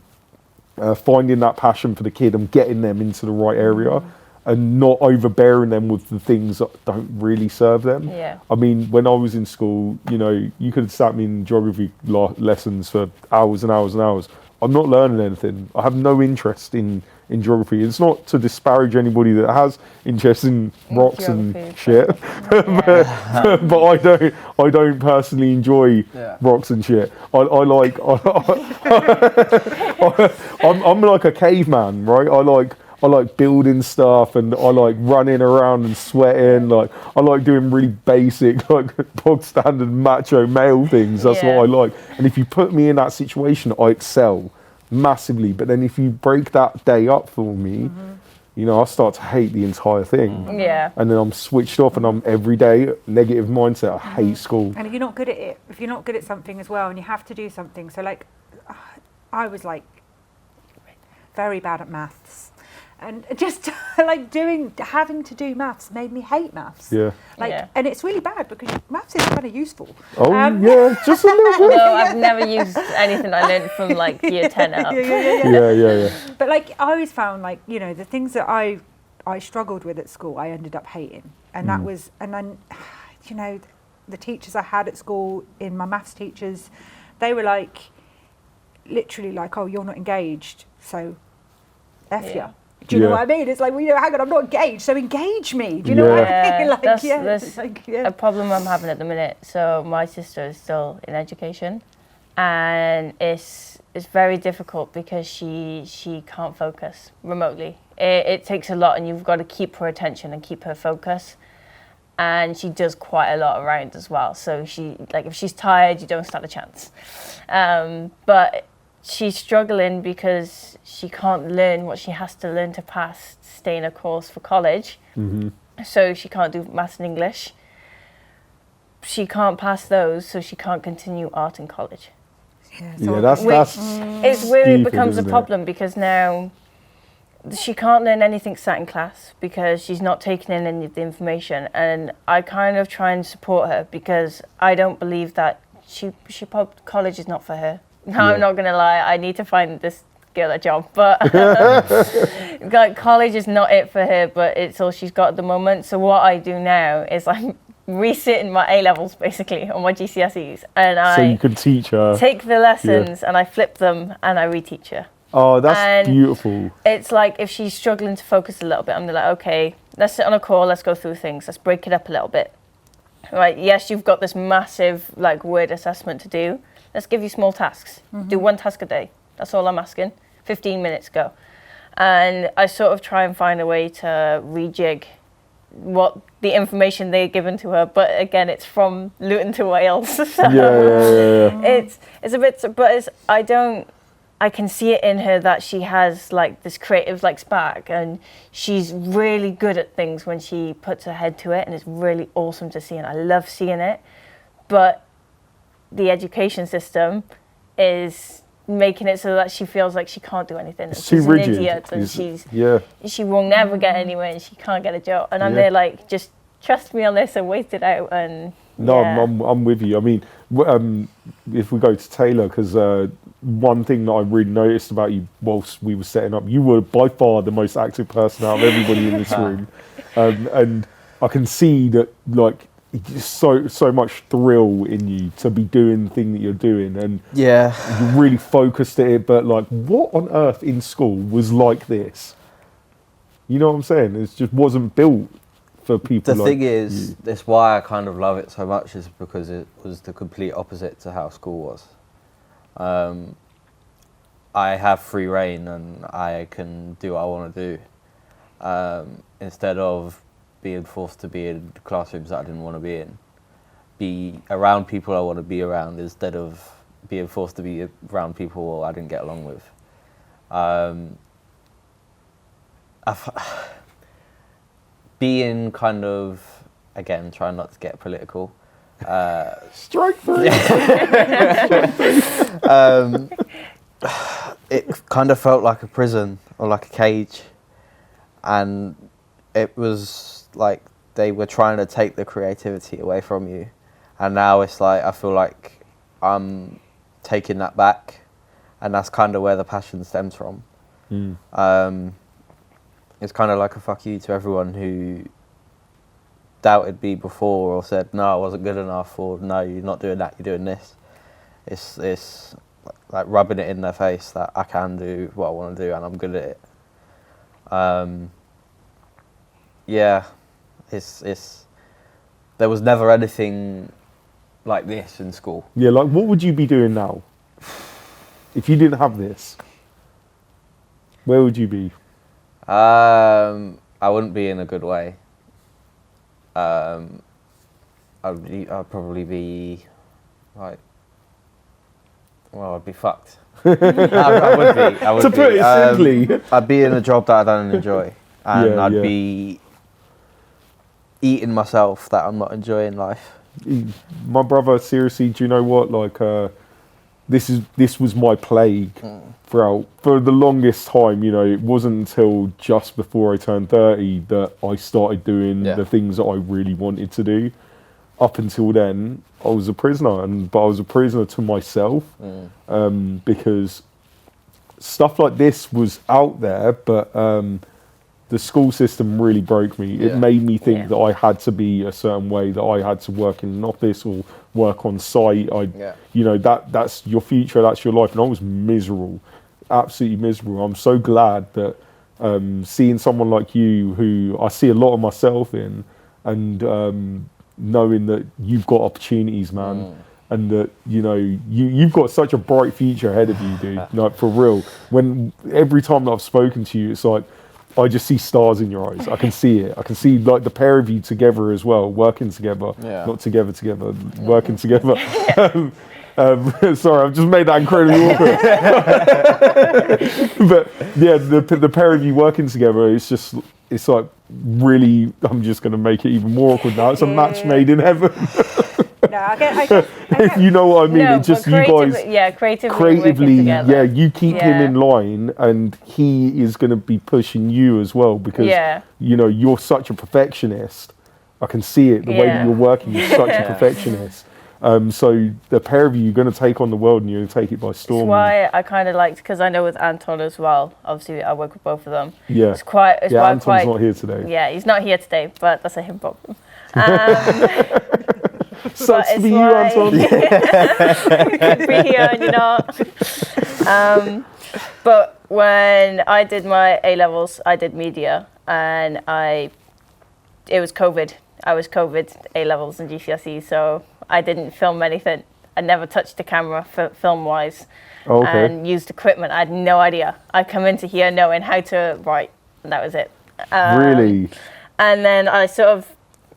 finding that passion for the kid and getting them into the right area and not overbearing them with the things that don't really serve them. I mean, when I was in school, you know, you could have sat me in geography lessons for hours and hours and hours. I'm not learning anything. I have no interest in geography. It's not to disparage anybody that has interest in rocks and shit, but I don't personally enjoy rocks and shit. I'm like a caveman, right? I like building stuff and I like running around and sweating. Like I like doing really basic, like bog standard macho male things. That's what I like. And if you put me in that situation, I excel massively. But then if you break that day up for me, you know, I start to hate the entire thing. And then I'm switched off and I'm every day negative mindset. I hate school. And if you're not good at it, if you're not good at something as well and you have to do something. So like, I was like very bad at maths. And just like having to do maths made me hate maths. And it's really bad because maths is kind of useful. Just a little bit. No, I've never used anything I learned from like year 10 up. But like I always found like, you know, the things that I struggled with at school, I ended up hating. And that was, and then, you know, the teachers I had at school, in my maths teachers, they were like, literally like, oh, you're not engaged, so F Yeah. you. Do you know Yeah. what I mean? It's like, well, you know, hang on, I'm not engaged, so engage me. Do you know what I mean? Like, That's like, a problem I'm having at the minute. So my sister is still in education, and it's very difficult because she can't focus remotely. It takes a lot, and you've got to keep her attention and keep her focus. And she does quite a lot around as well. So she, like, if she's tired, you don't stand a chance. But she's struggling because she can't learn what she has to learn to pass, to stay in a course for college. Mm-hmm. So she can't do maths and English. She can't pass those, so she can't continue art in college. Yeah, that's It's where it stupid, becomes a isn't it? problem, because now she can't learn anything sat in class because she's not taking in any of the information. And I kind of try and support her because I don't believe that college is not for her. No, I'm not going to lie. I need to find this girl a job, but like, college is not it for her, but it's all she's got at the moment. So what I do now is I'm resitting my A-levels basically on my GCSEs, and So I you can teach her. take the lessons and I flip them and I reteach her. Oh, that's And beautiful. It's like if she's struggling to focus a little bit, I'm like, okay, let's sit on a call, let's go through things, let's break it up a little bit. Right, yes, you've got this massive like word assessment to do. Let's give you small tasks. Do one task a day. That's all I'm asking. 15 minutes, go. And I sort of try and find a way to rejig what the information they're given to her. But again, it's from Luton to Wales. So Yeah. it's a bit, but I can see it in her that she has like this creative like spark, and she's really good at things when she puts her head to it, and it's really awesome to see, and I love seeing it. But the education system is making it so that she feels like she can't do anything. It's She's too an rigid. idiot, and she will never get anywhere, and she can't get a job. And I'm there like, just trust me on this and wait it out. And No, yeah. I'm with you. I mean, if we go to Taylor, because one thing that I really noticed about you whilst we were setting up, you were by far the most active person out of everybody in this room, and I can see that like so much thrill in you to be doing the thing that you're doing, and Yeah. you really focused at it. But like, what on earth in school was like this? You know what I'm saying? It just wasn't built for people. The like thing is, you. that's why I kind of love it so much, is because it was the complete opposite to how school was. I have free reign and I can do what I want to do, instead of being forced to be in classrooms that I didn't want to be in. Be around people I want to be around instead of being forced to be around people I didn't get along with. Being kind of, again, trying not to get political. Strike three. It kind of felt like a prison or like a cage, and it was like they were trying to take the creativity away from you, and now it's like I feel like I'm taking that back, and that's kind of where the passion stems from. It's kind of like a fuck you to everyone who doubted me before or said no, I wasn't good enough, or no, you're not doing that, you're doing this. It's like rubbing it in their face that I can do what I want to do and I'm good at it. Yeah, it's there was never anything like this in school. Yeah, like what would you be doing now if you didn't have this? Where would you be? I wouldn't be in a good way. I'd probably be like, well, I'd be fucked. I would be. To put it simply. I'd be in a job that I don't enjoy, and Yeah, I'd yeah. be eating myself that I'm not enjoying life. My brother, seriously, do you know what? Like, this was my plague for the longest time. You know, it wasn't until just before I turned 30 that I started doing the things that I really wanted to do. Up until then, I was a prisoner, but I was a prisoner to myself, because stuff like this was out there, but the the school system really broke me. It made me think that I had to be a certain way, that I had to work in an office or work on site. You know, that's your future, that's your life. And I was miserable, absolutely miserable. I'm so glad that seeing someone like you, who I see a lot of myself in, and knowing that you've got opportunities, man. And that, you know, you've got such a bright future ahead of you, dude. Like, for real. Every time that I've spoken to you, it's like, I just see stars in your eyes. I can see it. I can see, like, the pair of you together as well, working together. Not together, working together. Sorry, I've just made that incredibly awkward. But yeah, the pair of you working together, it's like, really, I'm just going to make it even more awkward now. It's a match made in heaven. No, I get You know what I mean? No, it's just you guys creatively you keep him in line, and he is going to be pushing you as well, because you know, you're such a perfectionist. I can see it, the way that you're working. You're such a perfectionist. So the pair of you are going to take on the world, and you're going to take it by storm. That's why I kind of liked, because I know with Anton as well, obviously I work with both of them. Yeah. It's why Anton's not here today. Yeah, he's not here today, but that's a him problem. Sucks to be you, Anton. You could be here and you're not. But when I did my A-levels, I did media, and it was COVID. I was COVID A-levels and GCSE, so I didn't film anything. I never touched the camera film-wise, and used equipment. I had no idea. I come into here knowing how to write, and that was it. Really? And then I sort of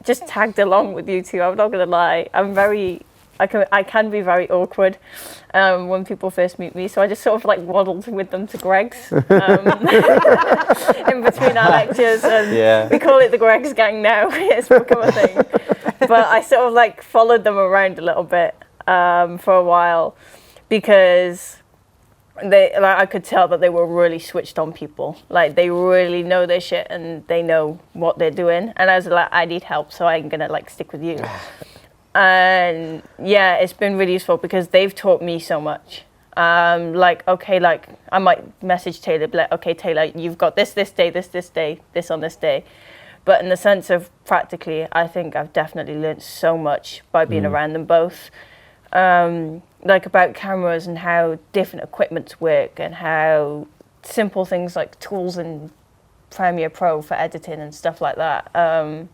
just tagged along with you two. I'm not gonna lie. I can be very awkward when people first meet me. So I just sort of like waddled with them to Greg's in between our lectures, and we call it the Greg's gang now. It's become a thing. But I sort of like followed them around a little bit for a while, because I could tell that they were really switched on people. Like, they really know their shit and they know what they're doing. And I was like, I need help, so I'm gonna like stick with you. And yeah, it's been really useful because they've taught me so much. I might message Taylar, be like, okay, Taylar, you've got this day, this day, this on this day. But in the sense of practically, I think I've definitely learned so much by being around them both. Like about cameras and how different equipments work, and how simple things like tools in Premiere Pro for editing and stuff like that. And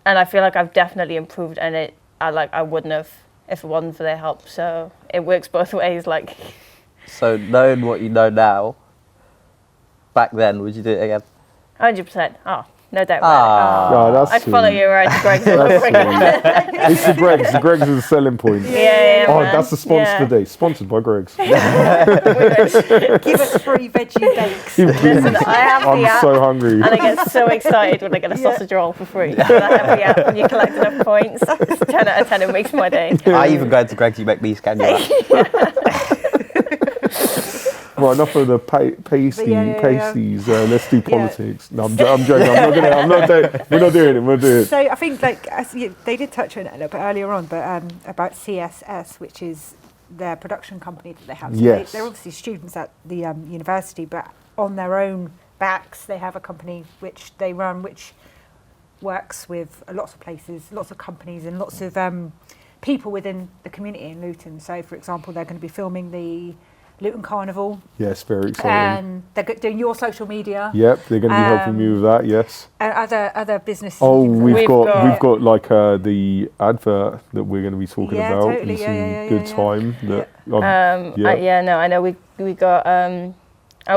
I feel like I've definitely improved, and I wouldn't have if it wasn't for their help. So it works both ways. Like. So knowing what you know now, back then, would you do it again? 100%. Oh. No doubt about it. I'd follow you around to Greg's all over again. It's the Greg's. The Greg's is a selling point. Yeah, oh, man. That's the sponsor today. Sponsored by Greg's. Give us free veggie bakes. Listen, I have the app, I'm so hungry. and I get so excited when I get a sausage roll for free. So I have the app, and you collect enough points. It's 10 out of 10. It makes my day. I even go to Greg's. You make me scan your app. Right, enough of the pasties. Let's do politics. No, I'm joking. We're not doing it. So I think, like, they did touch on it a little bit earlier on, but about CCS, which is their production company that they have. So yes. They're obviously students at the university, but on their own backs, they have a company which they run, which works with lots of places, lots of companies, and lots of people within the community in Luton. So, for example, they're going to be filming the Luton Carnival. Yes, very exciting. And they're doing your social media. Yep, they're going to be helping me with that. Yes. And other businesses. Oh, we've got like the advert that we're going to be talking about. Totally. Good time. I know we got. I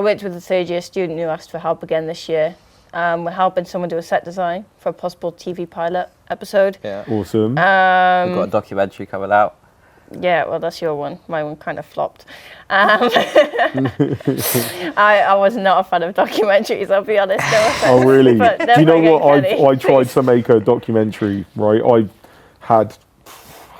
worked with a third year student who asked for help again this year. We're helping someone do a set design for a possible TV pilot episode. Yeah. Awesome. We've got a documentary coming out. Yeah, well, that's your one. My one kind of flopped. I was not a fan of documentaries, I'll be honest. Oh, really? Do you know what? I tried to make a documentary, right? I had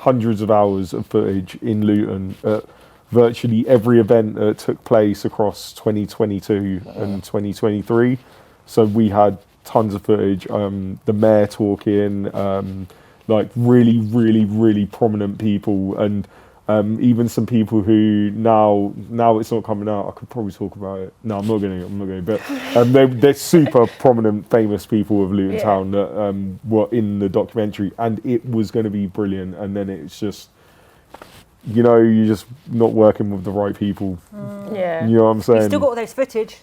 hundreds of hours of footage in Luton at virtually every event that took place across 2022 and 2023. So we had tons of footage. The mayor talking, like really, really, really prominent people. And Even some people who now it's not coming out. I could probably talk about it. No, I'm not going to. But they're super prominent, famous people of Luton Town that were in the documentary, and it was going to be brilliant. And then it's just, you're just not working with the right people. Yeah. You know what I'm saying? You still got all those footage.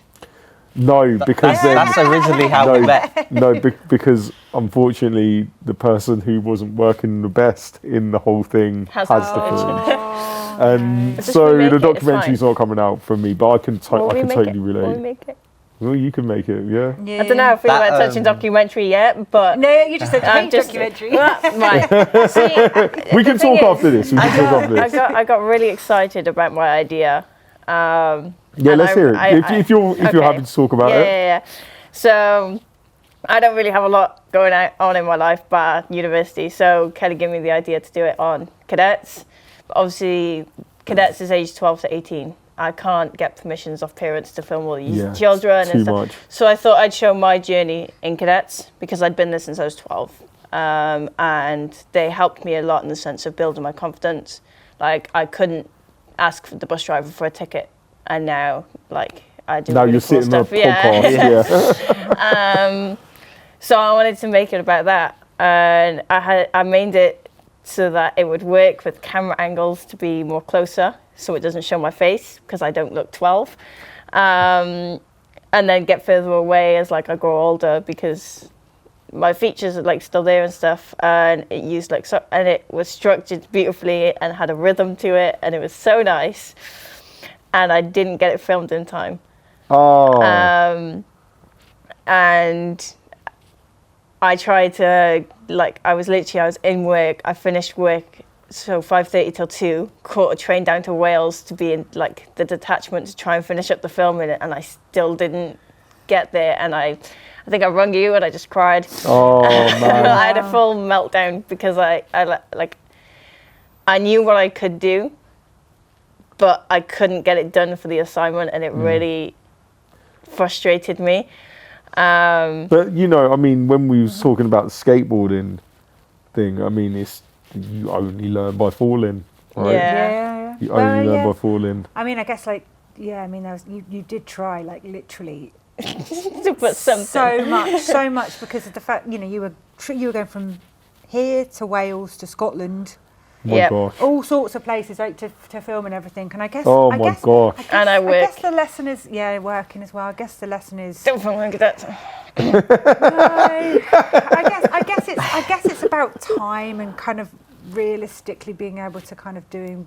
No, because that's originally how we met. No, because unfortunately, the person who wasn't working the best in the whole thing has the footage. And But just so remake the it, it's documentary's fine. not coming out from me, but I can totally Will we relate. make it? Well, you can make it, yeah. I don't know if we were touching documentary yet, but No, you just said I'm paint just documentary. right. See, We can talk after this. We can talk after this. I got really excited about my idea. Yeah, let's hear it. If you're happy to talk about it. Yeah. So I don't really have a lot going on in my life but university. So Kelli gave me the idea to do it on cadets. But obviously, cadets is age 12 to 18. I can't get permissions off parents to film all these children and stuff. Much. So I thought I'd show my journey in cadets because I'd been there since I was 12. And they helped me a lot in the sense of building my confidence. Like, I couldn't ask the bus driver for a ticket, and now, like, I do Now really you're cool sitting on a stuff. podcast. Yeah. So I wanted to make it about that, and I made it so that it would work with camera angles to be more closer, so it doesn't show my face because I don't look 12, and then get further away as like I grow older because my features are like still there and stuff, and it used like so, and it was structured beautifully and had a rhythm to it, and it was so nice. And I didn't get it filmed in time. Oh. And I tried to, like, I was in work. I finished work, so 5:30 till 2, caught a train down to Wales to be in, like, the detachment to try and finish up the filming, and I still didn't get there. And I think I rung you and I just cried. Oh, man. I had a full meltdown because I knew what I could do, but I couldn't get it done for the assignment, and it really frustrated me. But I mean, when we was talking about the skateboarding thing, I mean, you only learn by falling, right? Yeah. You only learn by falling. I mean, I guess there was, you did try, like, literally To put something. so much because of the fact, you were going from here to Wales to Scotland. My gosh. All sorts of places, right, to film and everything. And I guess. Oh my gosh. I work. I guess the lesson is working as well. I guess the lesson is. Don't film like that. No, I guess it's about time and kind of realistically being able to kind of doing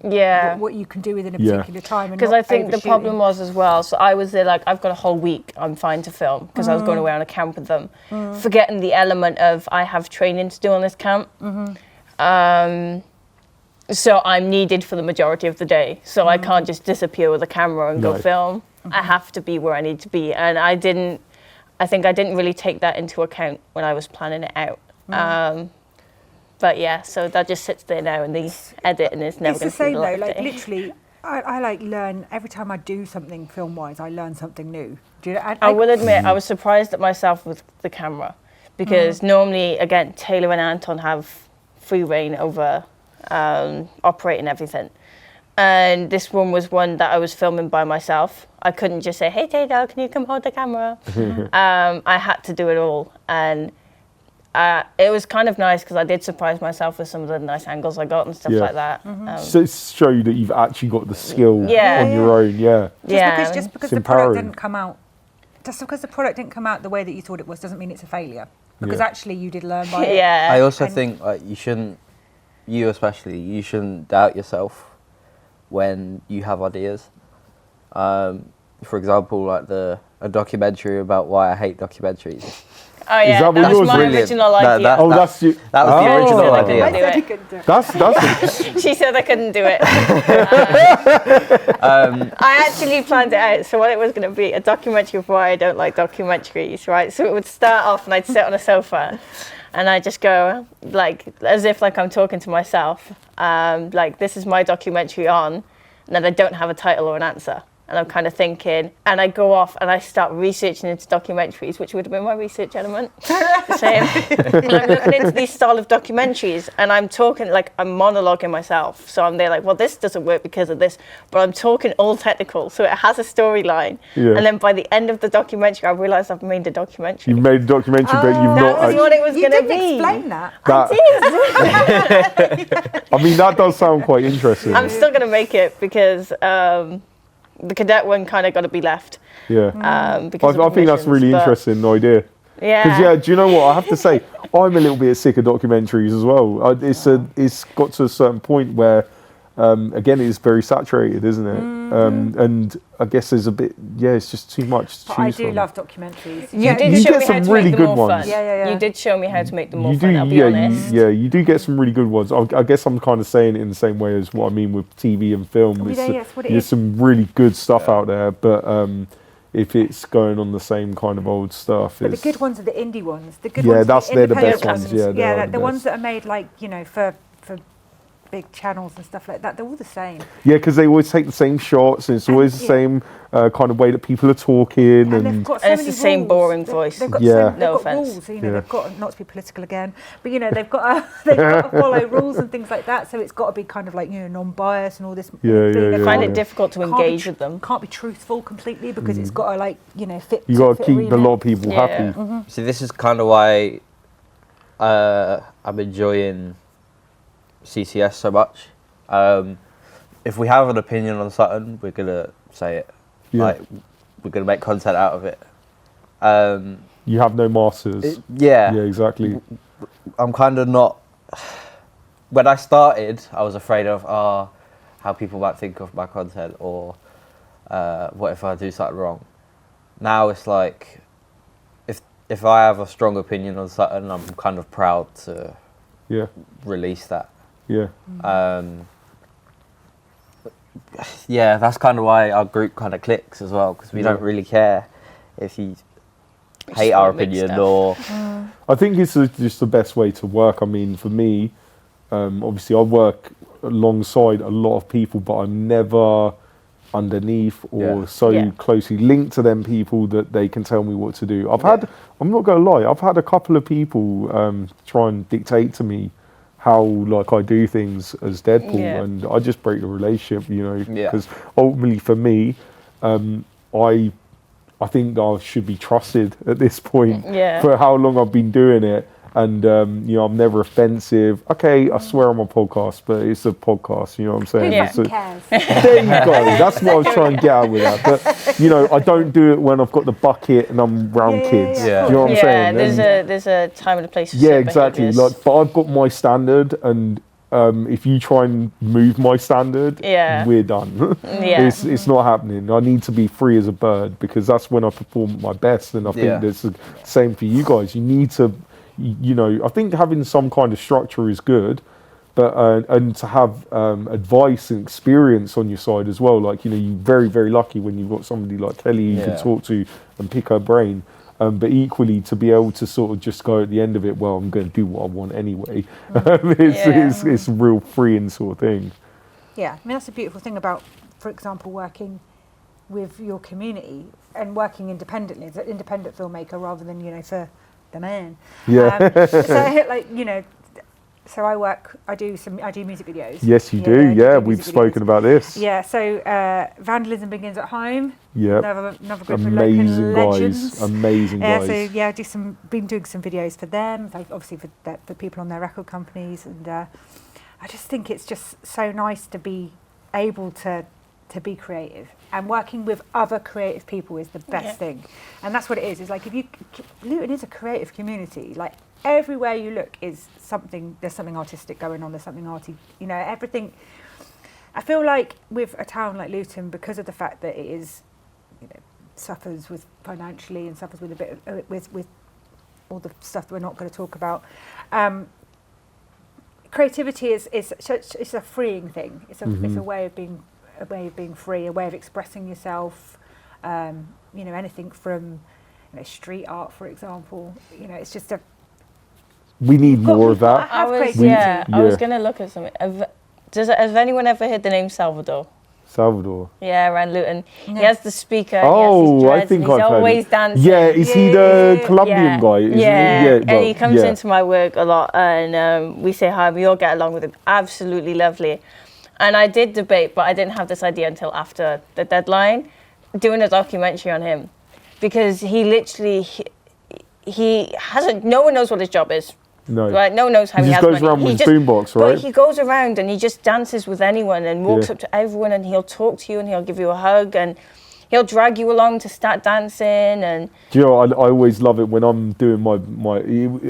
what you can do within a particular time. Because I think the problem was as well. So I was there like, I've got a whole week. I'm fine to film because I was going away on a camp with them, forgetting the element of I have training to do on this camp. So I'm needed for the majority of the day. So I can't just disappear with a camera and go film. I have to be where I need to be. And I think I didn't really take that into account when I was planning it out. But yeah, so that just sits there now in the edit and it's never going to see the light of day. Like literally, I like learn, every time I do something film-wise, I learn something new. Do you know? I will admit, I was surprised at myself with the camera because normally, again, Taylar and Anton have free reign over operating everything. And this one was one that I was filming by myself. I couldn't just say, hey Taylar, can you come hold the camera? I had to do it all. And it was kind of nice because I did surprise myself with some of the nice angles I got and stuff like that. So it's to show you that you've actually got the skill on your own, Just because the product didn't come out, the way that you thought it was doesn't mean it's a failure. Because actually you did learn by it. I also think you shouldn't doubt yourself when you have ideas. For example, like a documentary about why I hate documentaries. Oh yeah, Is that that was yours? my Brilliant. original idea. That was the original idea. I said he couldn't do it. That's She said I couldn't do it. I actually planned it out. So what it was going to be, a documentary of why I don't like documentaries, right? So it would start off and I'd sit on a sofa and I just go like, as if like I'm talking to myself, like this is my documentary on, and then I don't have a title or an answer. And I'm kind of thinking, and I go off and I start researching into documentaries, which would have been my research element. The same. And I'm looking into these style of documentaries, and I'm talking, like, I'm monologuing myself. So I'm there like, well, this doesn't work because of this, but I'm talking all technical, so it has a storyline. Yeah. And then by the end of the documentary, I realised I've made a documentary. You've made a documentary, but you've not. That was what it was going to be. You did explain that. I mean, that does sound quite interesting. I'm still going to make it because the cadet one kind of got to be left. Yeah. Because I think that's a really interesting idea. Yeah. Because do you know what? I have to say, I'm a little bit sick of documentaries as well. It's got to a certain point where, again, it's very saturated, isn't it? And I guess there's a bit, it's just too much to But choose I do from. love documentaries. You did You show get me some how to really make them good more ones. fun. Yeah. You did show me how to make them more You fun, do, I'll be honest. you do get some really good ones. I guess I'm kind of saying it in the same way as what I mean with TV and film. There's some really good stuff out there, but if it's going on the same kind of old stuff, But the good ones are the indie ones. The good Yeah, ones, they're the independent best ones. Yeah, they are the the ones best. that are made like for big channels and stuff like that. They're all the same. Yeah, because they always take the same shots, and it's always the same kind of way that people are talking, And they've and got so And it's many the same rules. boring voice. They've got Yeah. they've No got offence. rules. You know, Yeah. they've got, not to be political again, but you know, they've got to follow rules and things like that. So it's got to be kind of like, you know, non-biased and all this. I find Yeah. it difficult to engage with them. Can't be truthful completely because it's got to, like, you know, fit. you got to keep a remit. lot of people Yeah. happy. See, this is kind of why I'm enjoying CCS so much. If we have an opinion on something, we're gonna say it. Yeah. Like, we're gonna make content out of it. You have no masters. Yeah, Yeah, exactly. I'm kind of not. When I started, I was afraid of how people might think of my content, or what if I do something wrong. Now it's like, if I have a strong opinion on something, I'm kind of proud to Yeah, release that. yeah. Yeah, that's kind of why our group kind of clicks as well, because we don't really care if you hate our wanna make opinion stuff. or. I think it's just the best way to work. I mean, for me, obviously I work alongside a lot of people, but I'm never underneath or closely linked to them people that they can tell me what to do. I'm not going to lie, I've had a couple of people try and dictate to me how like I do things as Deadpool, and I just break the relationship, you know, because ultimately for me, I think that I should be trusted at this point for how long I've been doing it. And, you know, I'm never offensive. Okay, I swear on my podcast, but it's a podcast, you know what I'm saying? Who It's a- cares? There you go. That's what I was trying to get out with that. But, you know, I don't do it when I've got the bucket and I'm around kids. yeah. Do you know what I'm saying? There's a time and a place for Yeah, certain exactly. behaviours. Like, but I've got my standard, and if you try and move my standard, we're done. It's not happening. I need to be free as a bird, because that's when I perform at my best. And I think it's the same for you guys. You need to, you know, I think having some kind of structure is good, but and to have advice and experience on your side as well. Like, you know, you're very, very lucky when you've got somebody like Kelli you can talk to and pick her brain. But equally, to be able to sort of just go at the end of it, well, I'm going to do what I want anyway. It's a real freeing sort of thing. Yeah, I mean, that's a beautiful thing about, for example, working with your community and working independently as an independent filmmaker rather than, you know, for the man. Yeah. So, like, you know, so I do music videos. Yes, you do. Yeah, we've spoken about this. Yeah, so Vandalism Begins at Home. Yeah. Another group Amazing of local guys. legends. Amazing guys. So yeah, been doing some videos for them, like obviously for people on their record companies, and I just think it's just so nice to be able to be creative, and working with other creative people is the best thing, and that's what it is. It's like, Luton is a creative community. Like, everywhere you look is something. There's something artistic going on. There's something arty. You know, everything. I feel like with a town like Luton, because of the fact that it is, you know, suffers with financially and suffers with a bit of, with all the stuff that we're not going to talk about. Creativity is it's a freeing thing. It's a way of being free, a way of expressing yourself. You know, anything from, you know, street art, for example. You know, it's just a. We need more of that. I was going to look at something. Has anyone ever heard the name Salvador? Salvador. Yeah, around Luton. Yeah. He has the speaker. Oh, he has his I dreads, think and he's I've heard always it. dancing. Yeah, is he the Colombian guy? Is Yeah, he? and he comes yeah. into my work a lot, and we say hi. We all get along with him. Absolutely lovely. And I did debate, but I didn't have this idea until after the deadline, doing a documentary on him, because he literally he hasn't. No one knows what his job is. No. Right? No one knows how He he just has goes money. around He with his just- boombox, right? But he goes around and he just dances with anyone and walks Yeah. up to everyone and he'll talk to you and he'll give you a hug and he'll drag you along to start dancing and. Do you know, I always love it when I'm doing my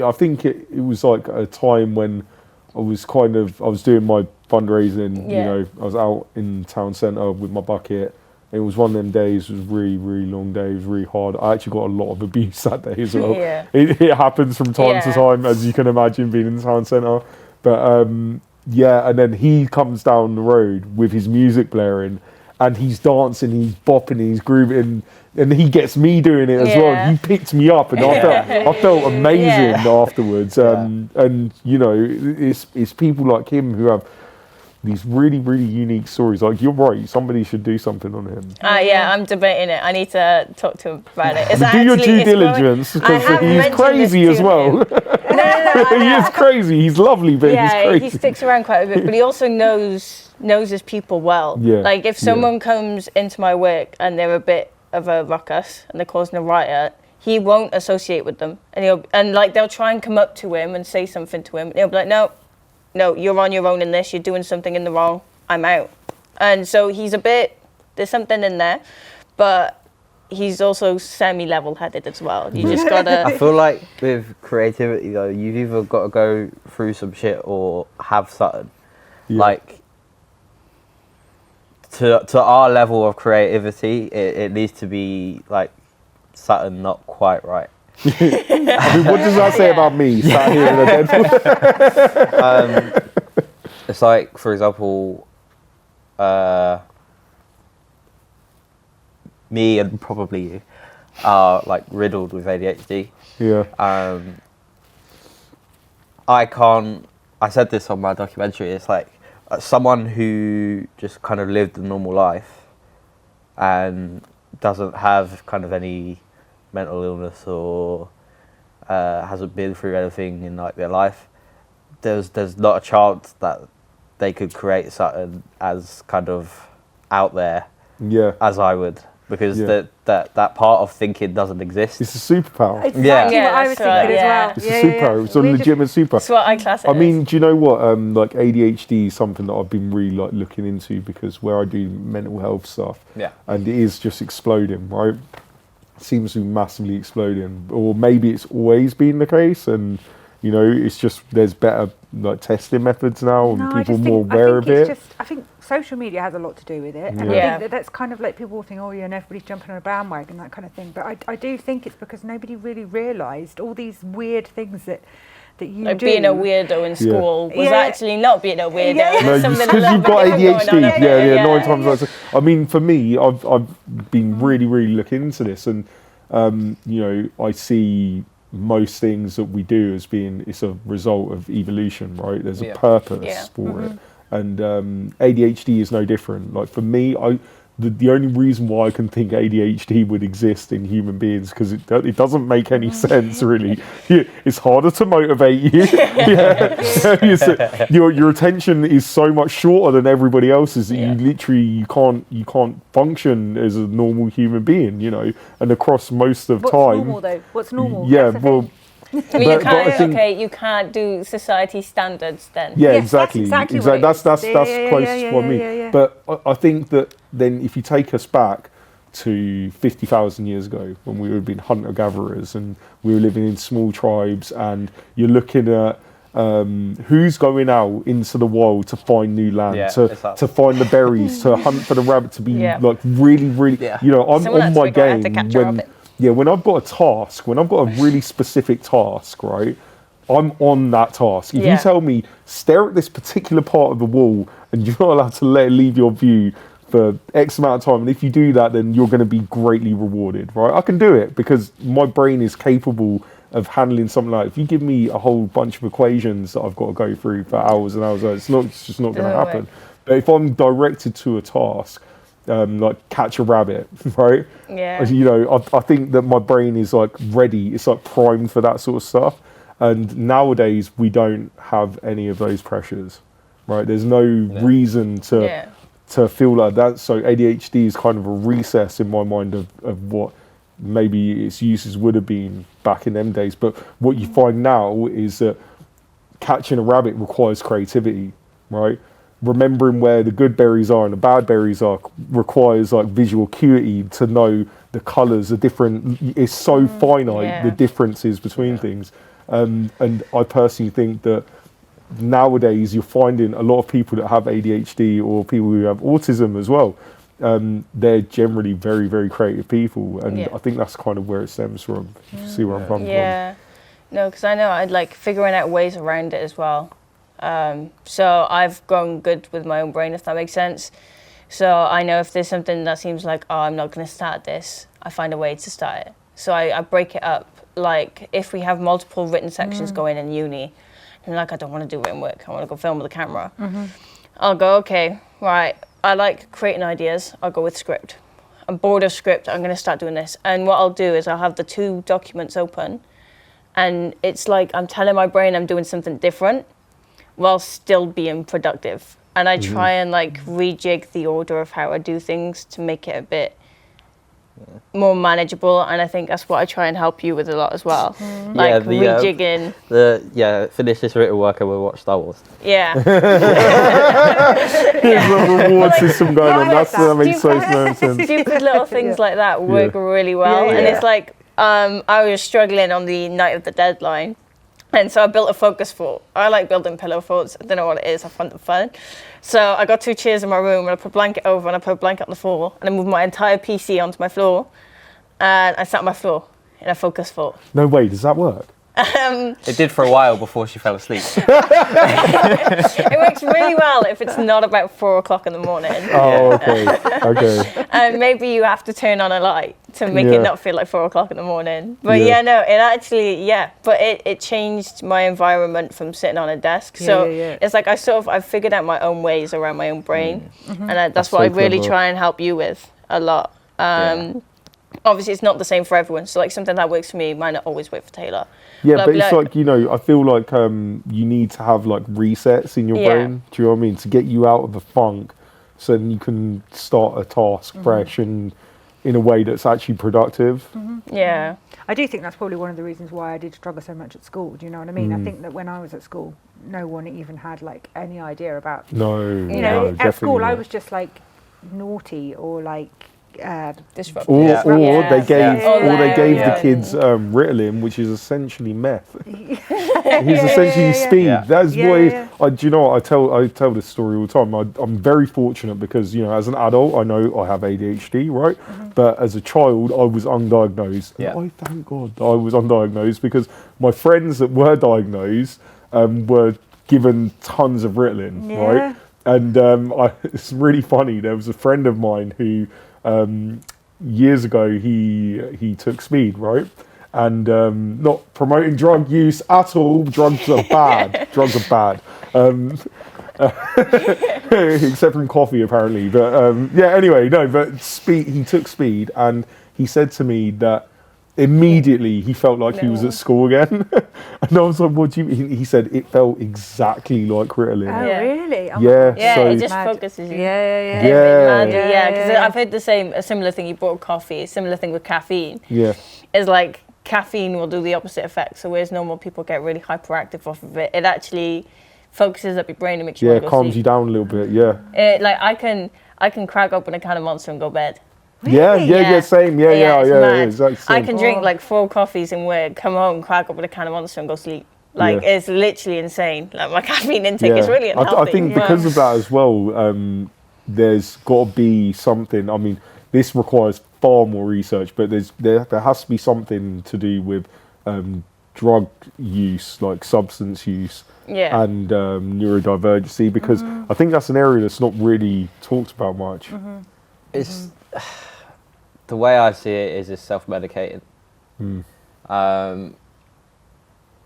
I think it was like a time when I was doing my fundraising, Yeah. you know, I was out in town centre with my bucket. It was one of them days, it was really, really long day, it was really hard. I actually got a lot of abuse that day as well. Yeah. It happens from time to Yeah. time, as you can imagine, being in the town centre. But yeah, and then he comes down the road with his music blaring and he's dancing, he's bopping, he's grooving, and he gets me doing it as well. Yeah. He picked me up and I felt amazing Yeah. afterwards. And you know, it's people like him who have these really, really unique stories. Like, you're right, somebody should do something on him. Yeah, I'm debating it. I need to talk to him about it. It's Do your actually- due it's going- diligence, I because have he's mentioned crazy this as to well. him. No, He is crazy. He's lovely, but he's yeah, crazy. he sticks around quite a bit, but he also knows his people well. Yeah, Like if yeah. someone comes into my work and they're a bit of a ruckus and they're causing a riot, he won't associate with them, and they'll try and come up to him and say something to him. And he'll be like, no, you're on your own in this. You're doing something in the wrong. I'm out. And so there's something in there, but he's also semi-level-headed as well. You just gotta. I feel like with creativity though, you've either got to go through some shit or have something. Yeah. Like to our level of creativity, it needs to be like something not quite right. I mean, what does that say about me, sat here in a Deadpool? It's like, for example, me and probably you are like riddled with ADHD. Yeah. I said this on my documentary, it's like someone who just kind of lived a normal life and doesn't have kind of any mental illness or hasn't been through anything in like their life, there's not a chance that they could create something as kind of out there Yeah. as I would, because Yeah. that part of thinking doesn't exist. It's a superpower. Exactly Yeah. what Yeah, I was that's right, thinking yeah. as It's well. a superpower. It's a We're just- legitimate superpower. That's what I class it I as. mean, do you know what? Like ADHD is something that I've been really like looking into, because where I do mental health stuff, Yeah. and it is just exploding, right? It seems to be massively exploding, or maybe it's always been the case, and you know, it's just there's better like testing methods now, and No, I people just are more think, aware of it. I think social media has a lot to do with it. And Yeah. I Yeah. think that's kind of like people think, oh, yeah, and everybody's jumping on a bandwagon, that kind of thing. But I do think it's because nobody really realised all these weird things that you Like do. being a weirdo in school was Yeah. actually not being a weirdo. Yeah. No, It's something because a you've little got bit different ADHD. going on. Yeah, 9 times. I mean, for me, I've been really, really looking into this, and you know, I see most things that we do as being it's a result of evolution, right? There's a Yeah. purpose Yeah. for it, and ADHD is no different. Like for me, the only reason why I can think ADHD would exist in human beings, because it doesn't make any sense really. It's harder to motivate you. Your attention is so much shorter than everybody else's that Yeah. you can't function as a normal human being, you know. And across most of What's time, normal though? What's normal? yeah, That's the well. thing. I mean, But I think- you can't do society standards then. Yeah, Yes, exactly. that's exactly what it That's is. close Yeah, to what I mean. yeah. But I think that then if you take us back to 50,000 years ago, when we would have been hunter-gatherers and we were living in small tribes, and you're looking at who's going out into the wild to find new land, Yeah, to exactly. find the berries, to hunt for the rabbit, to be Yeah. like really, really, Yeah. you know, I'm Someone on had to my figure out how to game catch a when, rabbit. yeah, when I've got a task, when I've got a really specific task, right, I'm on that task. If Yeah. you tell me, stare at this particular part of the wall and you're not allowed to let it leave your view for X amount of time, and if you do that, then you're going to be greatly rewarded, right? I can do it because my brain is capable of handling something like that. If you give me a whole bunch of equations that I've got to go through for hours and hours, it's just not going to Doesn't happen. work. But if I'm directed to a task, like catch a rabbit, right? Yeah. You know, I think that my brain is like ready. It's like primed for that sort of stuff. And nowadays we don't have any of those pressures, right? There's no reason to feel like that. So ADHD is kind of a recess in my mind of what maybe its uses would have been back in them days. But what you find now is that catching a rabbit requires creativity, right? Remembering where the good berries are and the bad berries are requires like visual acuity to know the colours are different. It's so finite, the differences between things. And I personally think that nowadays you're finding a lot of people that have ADHD or people who have autism as well. They're generally very, very creative people, and I think that's kind of where it stems from. If you see where I'm coming from. Yeah, no, because I know I'd like figuring out ways around it as well. So I've grown good with my own brain, if that makes sense. So I know if there's something that seems like, oh, I'm not going to start this, I find a way to start it. So I break it up. Like if we have multiple written sections going in uni, and like I don't want to do written work, I want to go film with the camera. I'll go, okay, right, I like creating ideas, I'll go with script. I'm bored of script, I'm going to start doing this. And what I'll do is I'll have the 2 documents open, and it's like I'm telling my brain I'm doing something different while still being productive. And I try and like rejig the order of how I do things to make it a bit more manageable, and I think that's what I try and help you with a lot as well. Like rejigging. Finish this written work and we'll watch Star Wars. Yeah. There's a reward system going on. That makes so much sense. Stupid little things like that work really well. And it's like I was struggling on the night of the deadline. And so I built a focus fort. I like building pillow forts. I don't know what it is. I find them fun. So I got 2 chairs in my room, and I put a blanket over, and I put a blanket on the floor, and I moved my entire PC onto my floor, and I sat on my floor in a focus fort. No way, does that work? It did for a while before she fell asleep. It works really well if it's not about 4 o'clock in the morning. Oh, okay. And maybe you have to turn on a light to make it not feel like 4 o'clock in the morning. But it actually, but it changed my environment from sitting on a desk. It's like I figured out my own ways around my own brain. And that's what I really try and help you with a lot. Obviously, it's not the same for everyone. So like something that works for me might not always work for Taylar. Yeah, but it's like, you know, I feel like you need to have like resets in your brain. Do you know what I mean? To get you out of the funk so then you can start a task fresh and in a way that's actually productive. Yeah. I do think that's probably one of the reasons why I did struggle so much at school. Do you know what I mean? I think that when I was at school, no one even had like any idea about... You know, at school I was just like naughty or like... disruptive. Or they gave the kids Ritalin, which is essentially meth. He's essentially speed. That's why. Do you know what I tell this story all the time? I'm very fortunate because, you know, as an adult, I know I have ADHD, right? But as a child, I was undiagnosed. Yeah. I thank God I was undiagnosed because my friends that were diagnosed were given tons of Ritalin, right? And it's really funny. There was a friend of mine who. Years ago, he took speed, right? And not promoting drug use at all. Drugs are bad. Drugs are bad. Except from coffee, apparently. But anyway, no. But he took speed, and he said to me that immediately he felt like he was at school again. And I was like, what do you mean? He said it felt exactly like Ritalin. Oh, really? Oh, so it just focuses you. Yeah, because I've heard a similar thing. You brought coffee, a similar thing with caffeine. Yeah. It's like caffeine will do the opposite effect. So whereas normal people get really hyperactive off of it, it actually focuses up your brain and makes you want to go calms sleep. you down a little bit, Like I can crack open a can of Monster and go bed. Really? Same. Exactly. I can drink like 4 coffees in work, come home, crack open a can of Monster and go sleep. Like it's literally insane. Like my caffeine intake is really unhealthy. I think because of that as well, there's got to be something. I mean, this requires far more research, but there has to be something to do with drug use, like substance use, and neurodivergency, because I think that's an area that's not really talked about much. It's the way I see it is it's self-medicating.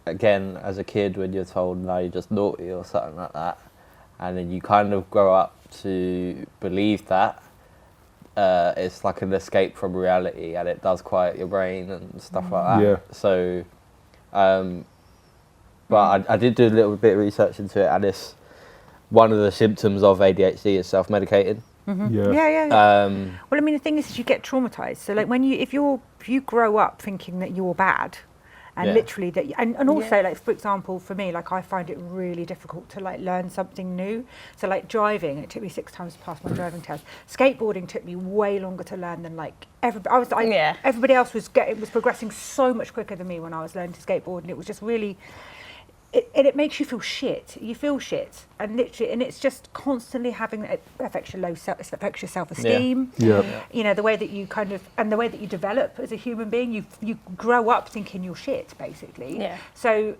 Again, as a kid, when you're told no, you're just naughty or something like that, and then you kind of grow up to believe that it's like an escape from reality, and it does quiet your brain and stuff like that. Yeah. So, but I did do a little bit of research into it, and it's one of the symptoms of ADHD is self-medicating. Yeah. Well, I mean, the thing is you get traumatized. So, like, if you grow up thinking that you're bad, and literally that, and also, like, for example, for me, like, I find it really difficult to, like, learn something new. So, like, driving, it took me 6 times to pass my driving test. Skateboarding took me way longer to learn than, like, everybody. Everybody else was progressing so much quicker than me when I was learning to skateboard, and it was just really. It makes you feel shit. You feel shit, and literally, and it's just constantly having it affects your self-esteem. Yeah. You know, the way that you and the way that you develop as a human being. You grow up thinking you're shit, basically. Yeah. So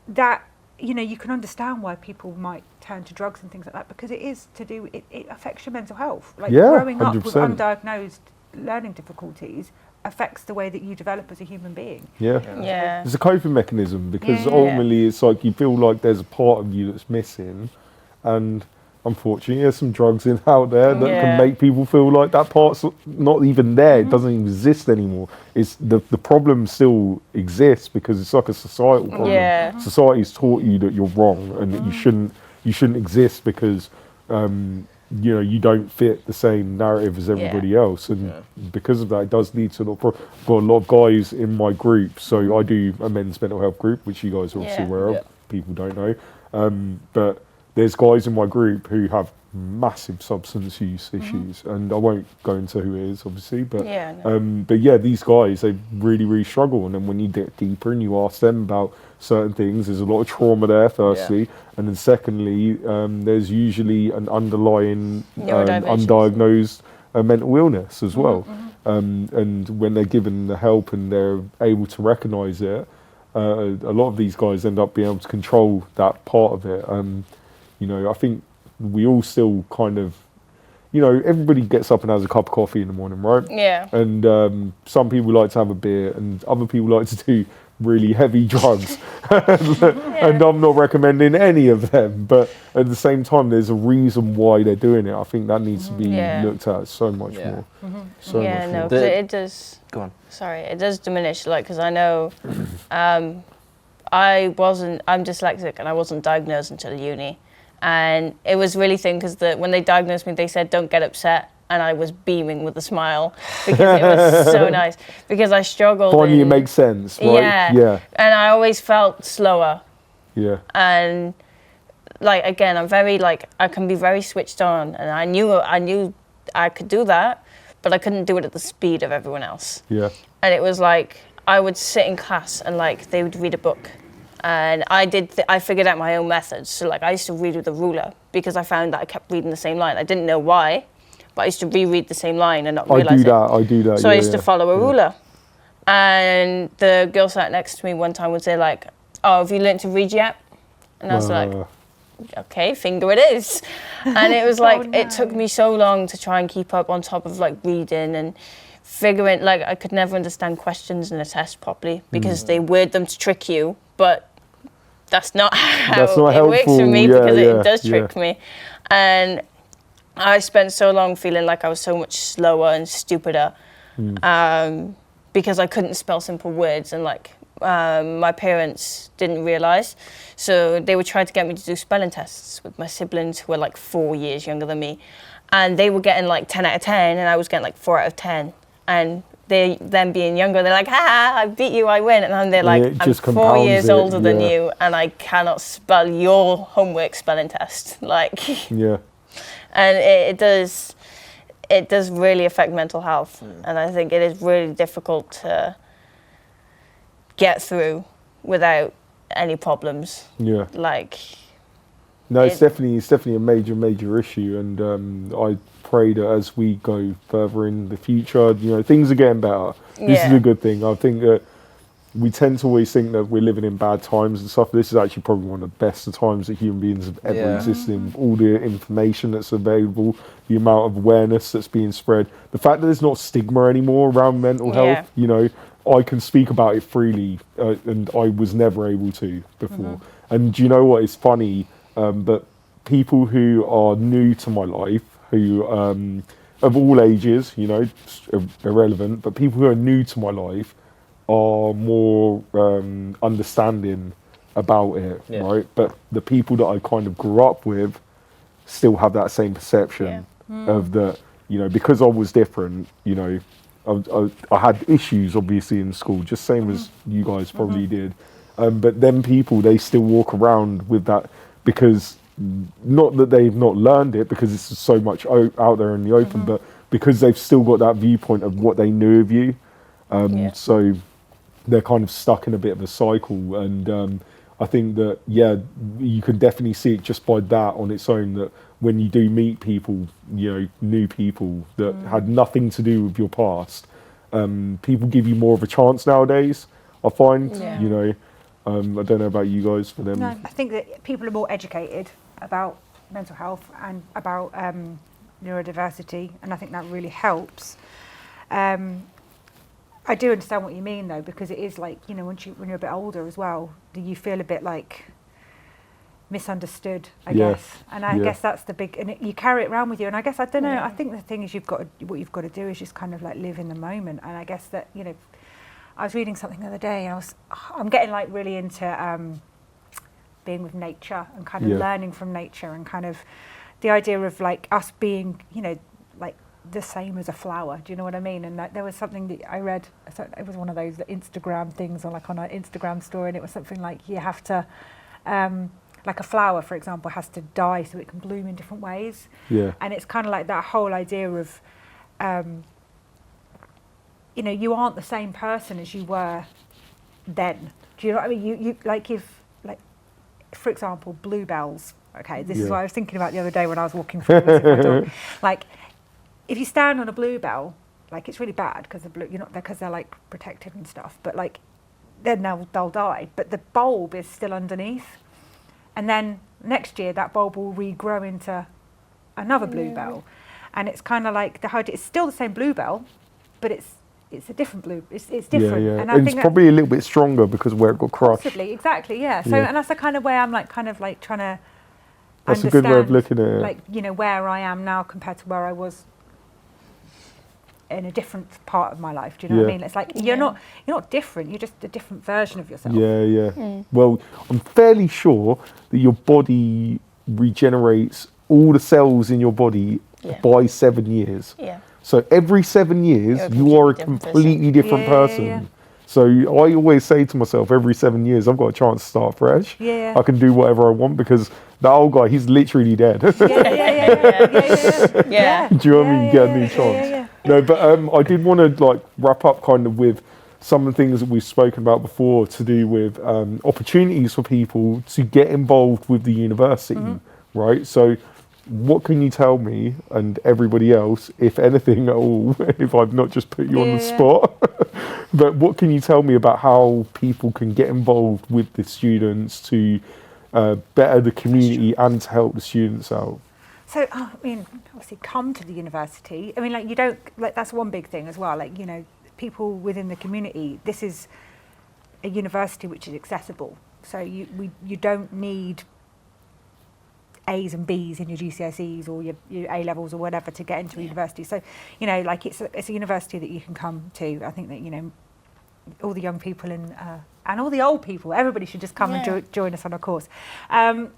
that, you know, you can understand why people might turn to drugs and things like that, because it affects your mental health. Like, growing up with 100%. undiagnosed learning difficulties affects the way that you develop as a human being. Yeah. It's a coping mechanism, because ultimately it's like you feel like there's a part of you that's missing, and unfortunately there's some drugs out there that can make people feel like that part's not even there. It doesn't even exist anymore. It's the problem still exists because it's like a societal problem. Society's taught you that you're wrong and that you shouldn't exist because you know, you don't fit the same narrative as everybody else, and because of that, it does lead to got a lot of guys in my group. So I do a men's mental health group, which you guys are obviously aware of. People don't know, but there's guys in my group who have massive substance use issues, and I won't go into who it is, obviously, but these guys, they really struggle. And then when you get deeper and you ask them about certain things, there's a lot of trauma there, firstly, and then secondly, there's usually an underlying undiagnosed mental illness as well. And when they're given the help and they're able to recognise it, a lot of these guys end up being able to control that part of it. You know, I think we all still kind of, you know, everybody gets up and has a cup of coffee in the morning, right? Yeah. And some people like to have a beer, and other people like to do really heavy drugs. And I'm not recommending any of them, but at the same time, there's a reason why they're doing it. I think that needs to be looked at so much more. So much more. Because it does. Go on. Sorry, it does diminish. Like, because I know, I'm dyslexic, and I wasn't diagnosed until uni. And it was really thin because when they diagnosed me, they said, don't get upset. And I was beaming with a smile because it was so nice. Because I struggled. Finally, it makes sense, right? Yeah. And I always felt slower. Yeah. And, like, again, I'm very, like, I can be very switched on. And I knew I could do that, but I couldn't do it at the speed of everyone else. Yeah. And it was like, I would sit in class and, like, they would read a book. And I figured out my own methods. So, like, I used to read with a ruler because I found that I kept reading the same line. I didn't know why, but I used to reread the same line and not realise it. I do that. So I used to follow a ruler. And the girl sat next to me one time would say, like, oh, have you learned to read yet? And I was like, okay, finger it is. And it was like, it took me so long to try and keep up on top of, like, reading and figuring, like, I could never understand questions in a test properly because they word them to trick you, but that's not how it works for me because it does trick me. And I spent so long feeling like I was so much slower and stupider because I couldn't spell simple words, and, like, my parents didn't realise. So they would try to get me to do spelling tests with my siblings who were, like, 4 years younger than me. And they were getting, like, 10 out of 10, and I was getting, like, 4 out of 10. And them being younger, they're like, ha, I beat you, I win. And then they're like, I'm 4 years older than you, and I cannot spell your homework spelling test. Like, and it does really affect mental health. And I think it is really difficult to get through without any problems. Yeah. Like, no, it's definitely a major issue, and I pray that as we go further in the future, you know, things are getting better. This is a good thing. I think that we tend to always think that we're living in bad times and stuff. This is actually probably one of the best of times that human beings have ever existed in. All the information that's available, the amount of awareness that's being spread, the fact that there's not stigma anymore around mental health. You know, I can speak about it freely, and I was never able to before. And do you know what? It's funny, but people who are new to my life, who of all ages, you know, irrelevant, but people who are new to my life are more understanding about it, right? But the people that I kind of grew up with still have that same perception of that, you know, because I was different, you know, I had issues obviously in school, just same as you guys probably did. But then people, they still walk around with that, because not that they've not learned it, because it's so much out there in the open, but because they've still got that viewpoint of what they knew of you. So they're kind of stuck in a bit of a cycle. And I think that, you can definitely see it just by that on its own, that when you do meet people, you know, new people that had nothing to do with your past, people give you more of a chance nowadays, I find, you know. I don't know about you guys, for them. No, I think that people are more educated about mental health and about neurodiversity, and I think that really helps. I do understand what you mean, though, because it is like, you know, when you're a bit older as well, do you feel a bit like misunderstood, I guess. And I guess that's the big, and you carry it around with you. And I guess, I don't know, I think the thing is what you've got to do is just kind of like live in the moment. And I guess that, you know, I was reading something the other day, and I'm getting like really into being with nature and kind of learning from nature, and kind of the idea of like us being, you know, like the same as a flower. Do you know what I mean? And there was something that I read, it was one of those Instagram things, or like on an Instagram story, and it was something like you have to, like a flower, for example, has to die so it can bloom in different ways. Yeah. And it's kind of like that whole idea of, you know, you aren't the same person as you were then. Do you know what I mean? You like, if, like, for example, bluebells. Okay, this is what I was thinking about the other day when I was walking through with my dog. Like, if you stand on a bluebell, like, it's really bad because because they're like protected and stuff. But like, then they'll die. But the bulb is still underneath, and then next year that bulb will regrow into another bluebell, and it's kind of like it's still the same bluebell, but it's a different blue. It's different. Yeah. And I think it's probably a little bit stronger because where it got crushed. Possibly, exactly, yeah. So, and that's the kind of way I'm like, kind of like trying to That's understand, a good way of looking at it. like, you know, where I am now compared to where I was in a different part of my life. Do you know what I mean? It's like you're not different. You're just a different version of yourself. Well, I'm fairly sure that your body regenerates all the cells in your body by 7 years. So every 7 years, you are a completely different person. So I always say to myself, every 7 years, I've got a chance to start fresh. I can do whatever I want, because that old guy, he's literally dead. Do you know what I mean? You get a new chance. No, but I did want to like wrap up kind of with some of the things that we've spoken about before, to do with opportunities for people to get involved with the university, right? So what can you tell me and everybody else, if anything at all, if I've not just put you on the spot, but what can you tell me about how people can get involved with the students to better the community and to help the students out? So, I mean, obviously come to the university. I mean, like, you don't, like, that's one big thing as well. Like, you know, people within the community, this is a university which is accessible. So you don't need A's and B's in your GCSEs or your A levels or whatever to get into a university. So, you know, like, it's a university that you can come to. I think that, you know, all the young people and all the old people, everybody should just come and join us on a course. So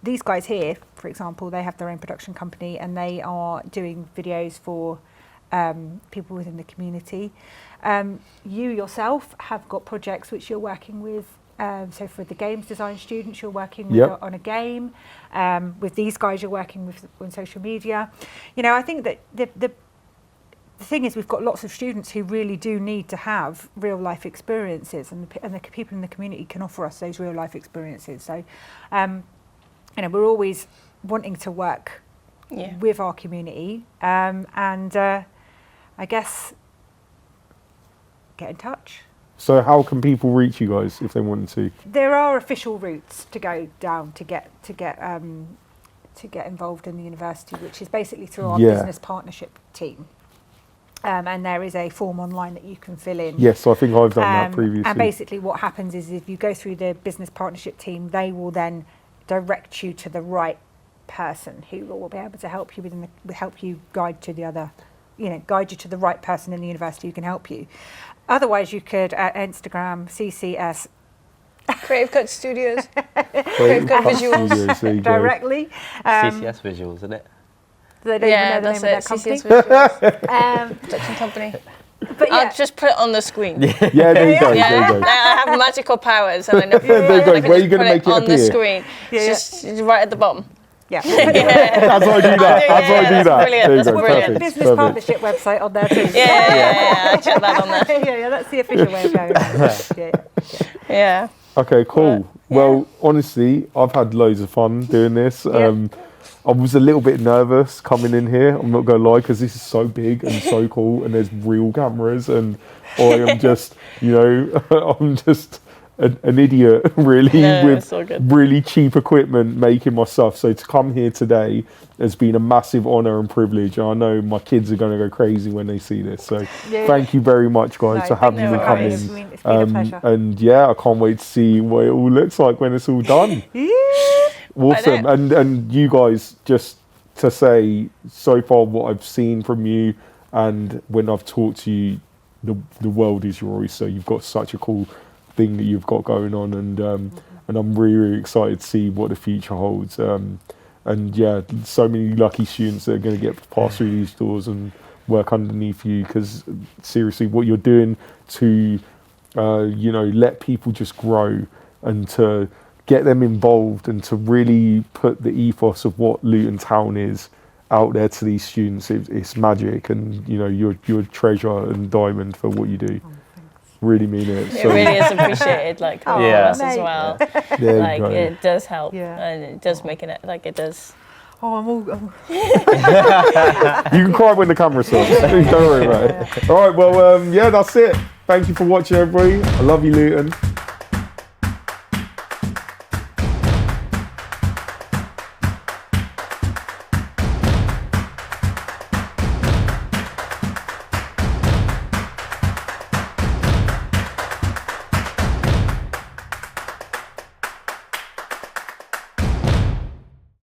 these guys here, for example, they have their own production company, and they are doing videos for people within the community. You yourself have got projects which you're working with. So for the games design students, you're working with on a game. With these guys, you're working with on social media. You know, I think that the thing is, we've got lots of students who really do need to have real life experiences, and the people in the community can offer us those real life experiences. So, you know, we're always wanting to work with our community, and I guess get in touch. So how can people reach you guys if they wanted to? There are official routes to go down to get involved in the university, which is basically through our business partnership team. And there is a form online that you can fill in. Yes, I think I've done that previously. And basically what happens is, if you go through the business partnership team, they will then direct you to the right person who will be able to help you guide you to the right person in the university who can help you. Otherwise, you could at Instagram CCS Creative Cut Studios, Creative Cut Visuals directly. CCS Visuals, isn't it? They don't even know the that's name it. of their company. CCS Visuals, production company. But yeah, I'll just put it on the screen. Yeah, there you go. Yeah, There you go. I have magical powers, and I know. There you go. I can Where are just you going to put make it on appear? the screen? Yeah, Just right at the bottom. yeah. As I do that. As I do that. Brilliant. There you That's go. brilliant. Perfect. Business Perfect. partnership website on there too. Yeah, I check that on there. yeah, that's the official way of going around it. Yeah. Okay, cool. But, Well, honestly, I've had loads of fun doing this. I was a little bit nervous coming in here, I'm not going to lie, because this is so big and so cool, and there's real cameras, and I am just, I'm just an idiot, really, with it's all good. really cheap equipment making my stuff. So to come here today has been a massive honour and privilege. And I know my kids are going to go crazy when they see this. So thank you very much, guys, No, for having thank me you come guys. in. It's been a pleasure. And yeah, I can't wait to see what it all looks like when it's all done. Awesome. And you guys, just to say, so far what I've seen from you and when I've talked to you, the world is your oyster. You've got such a cool thing that you've got going on, and I'm really, really excited to see what the future holds. And yeah, so many lucky students that are going to get passed through these doors and work underneath you, because seriously, what you're doing to let people just grow and to get them involved and to really put the ethos of what Luton Town is out there to these students, it's magic, and you're a treasure and diamond for what you do. Really mean it. It really is appreciated, like from us as well. There you go. It does help, Yeah. and it does make it like it does. Oh, I'm all. You can cry when the camera's on. Don't worry about it. All right, well, that's it. Thank you for watching, everybody. I love you, Luton.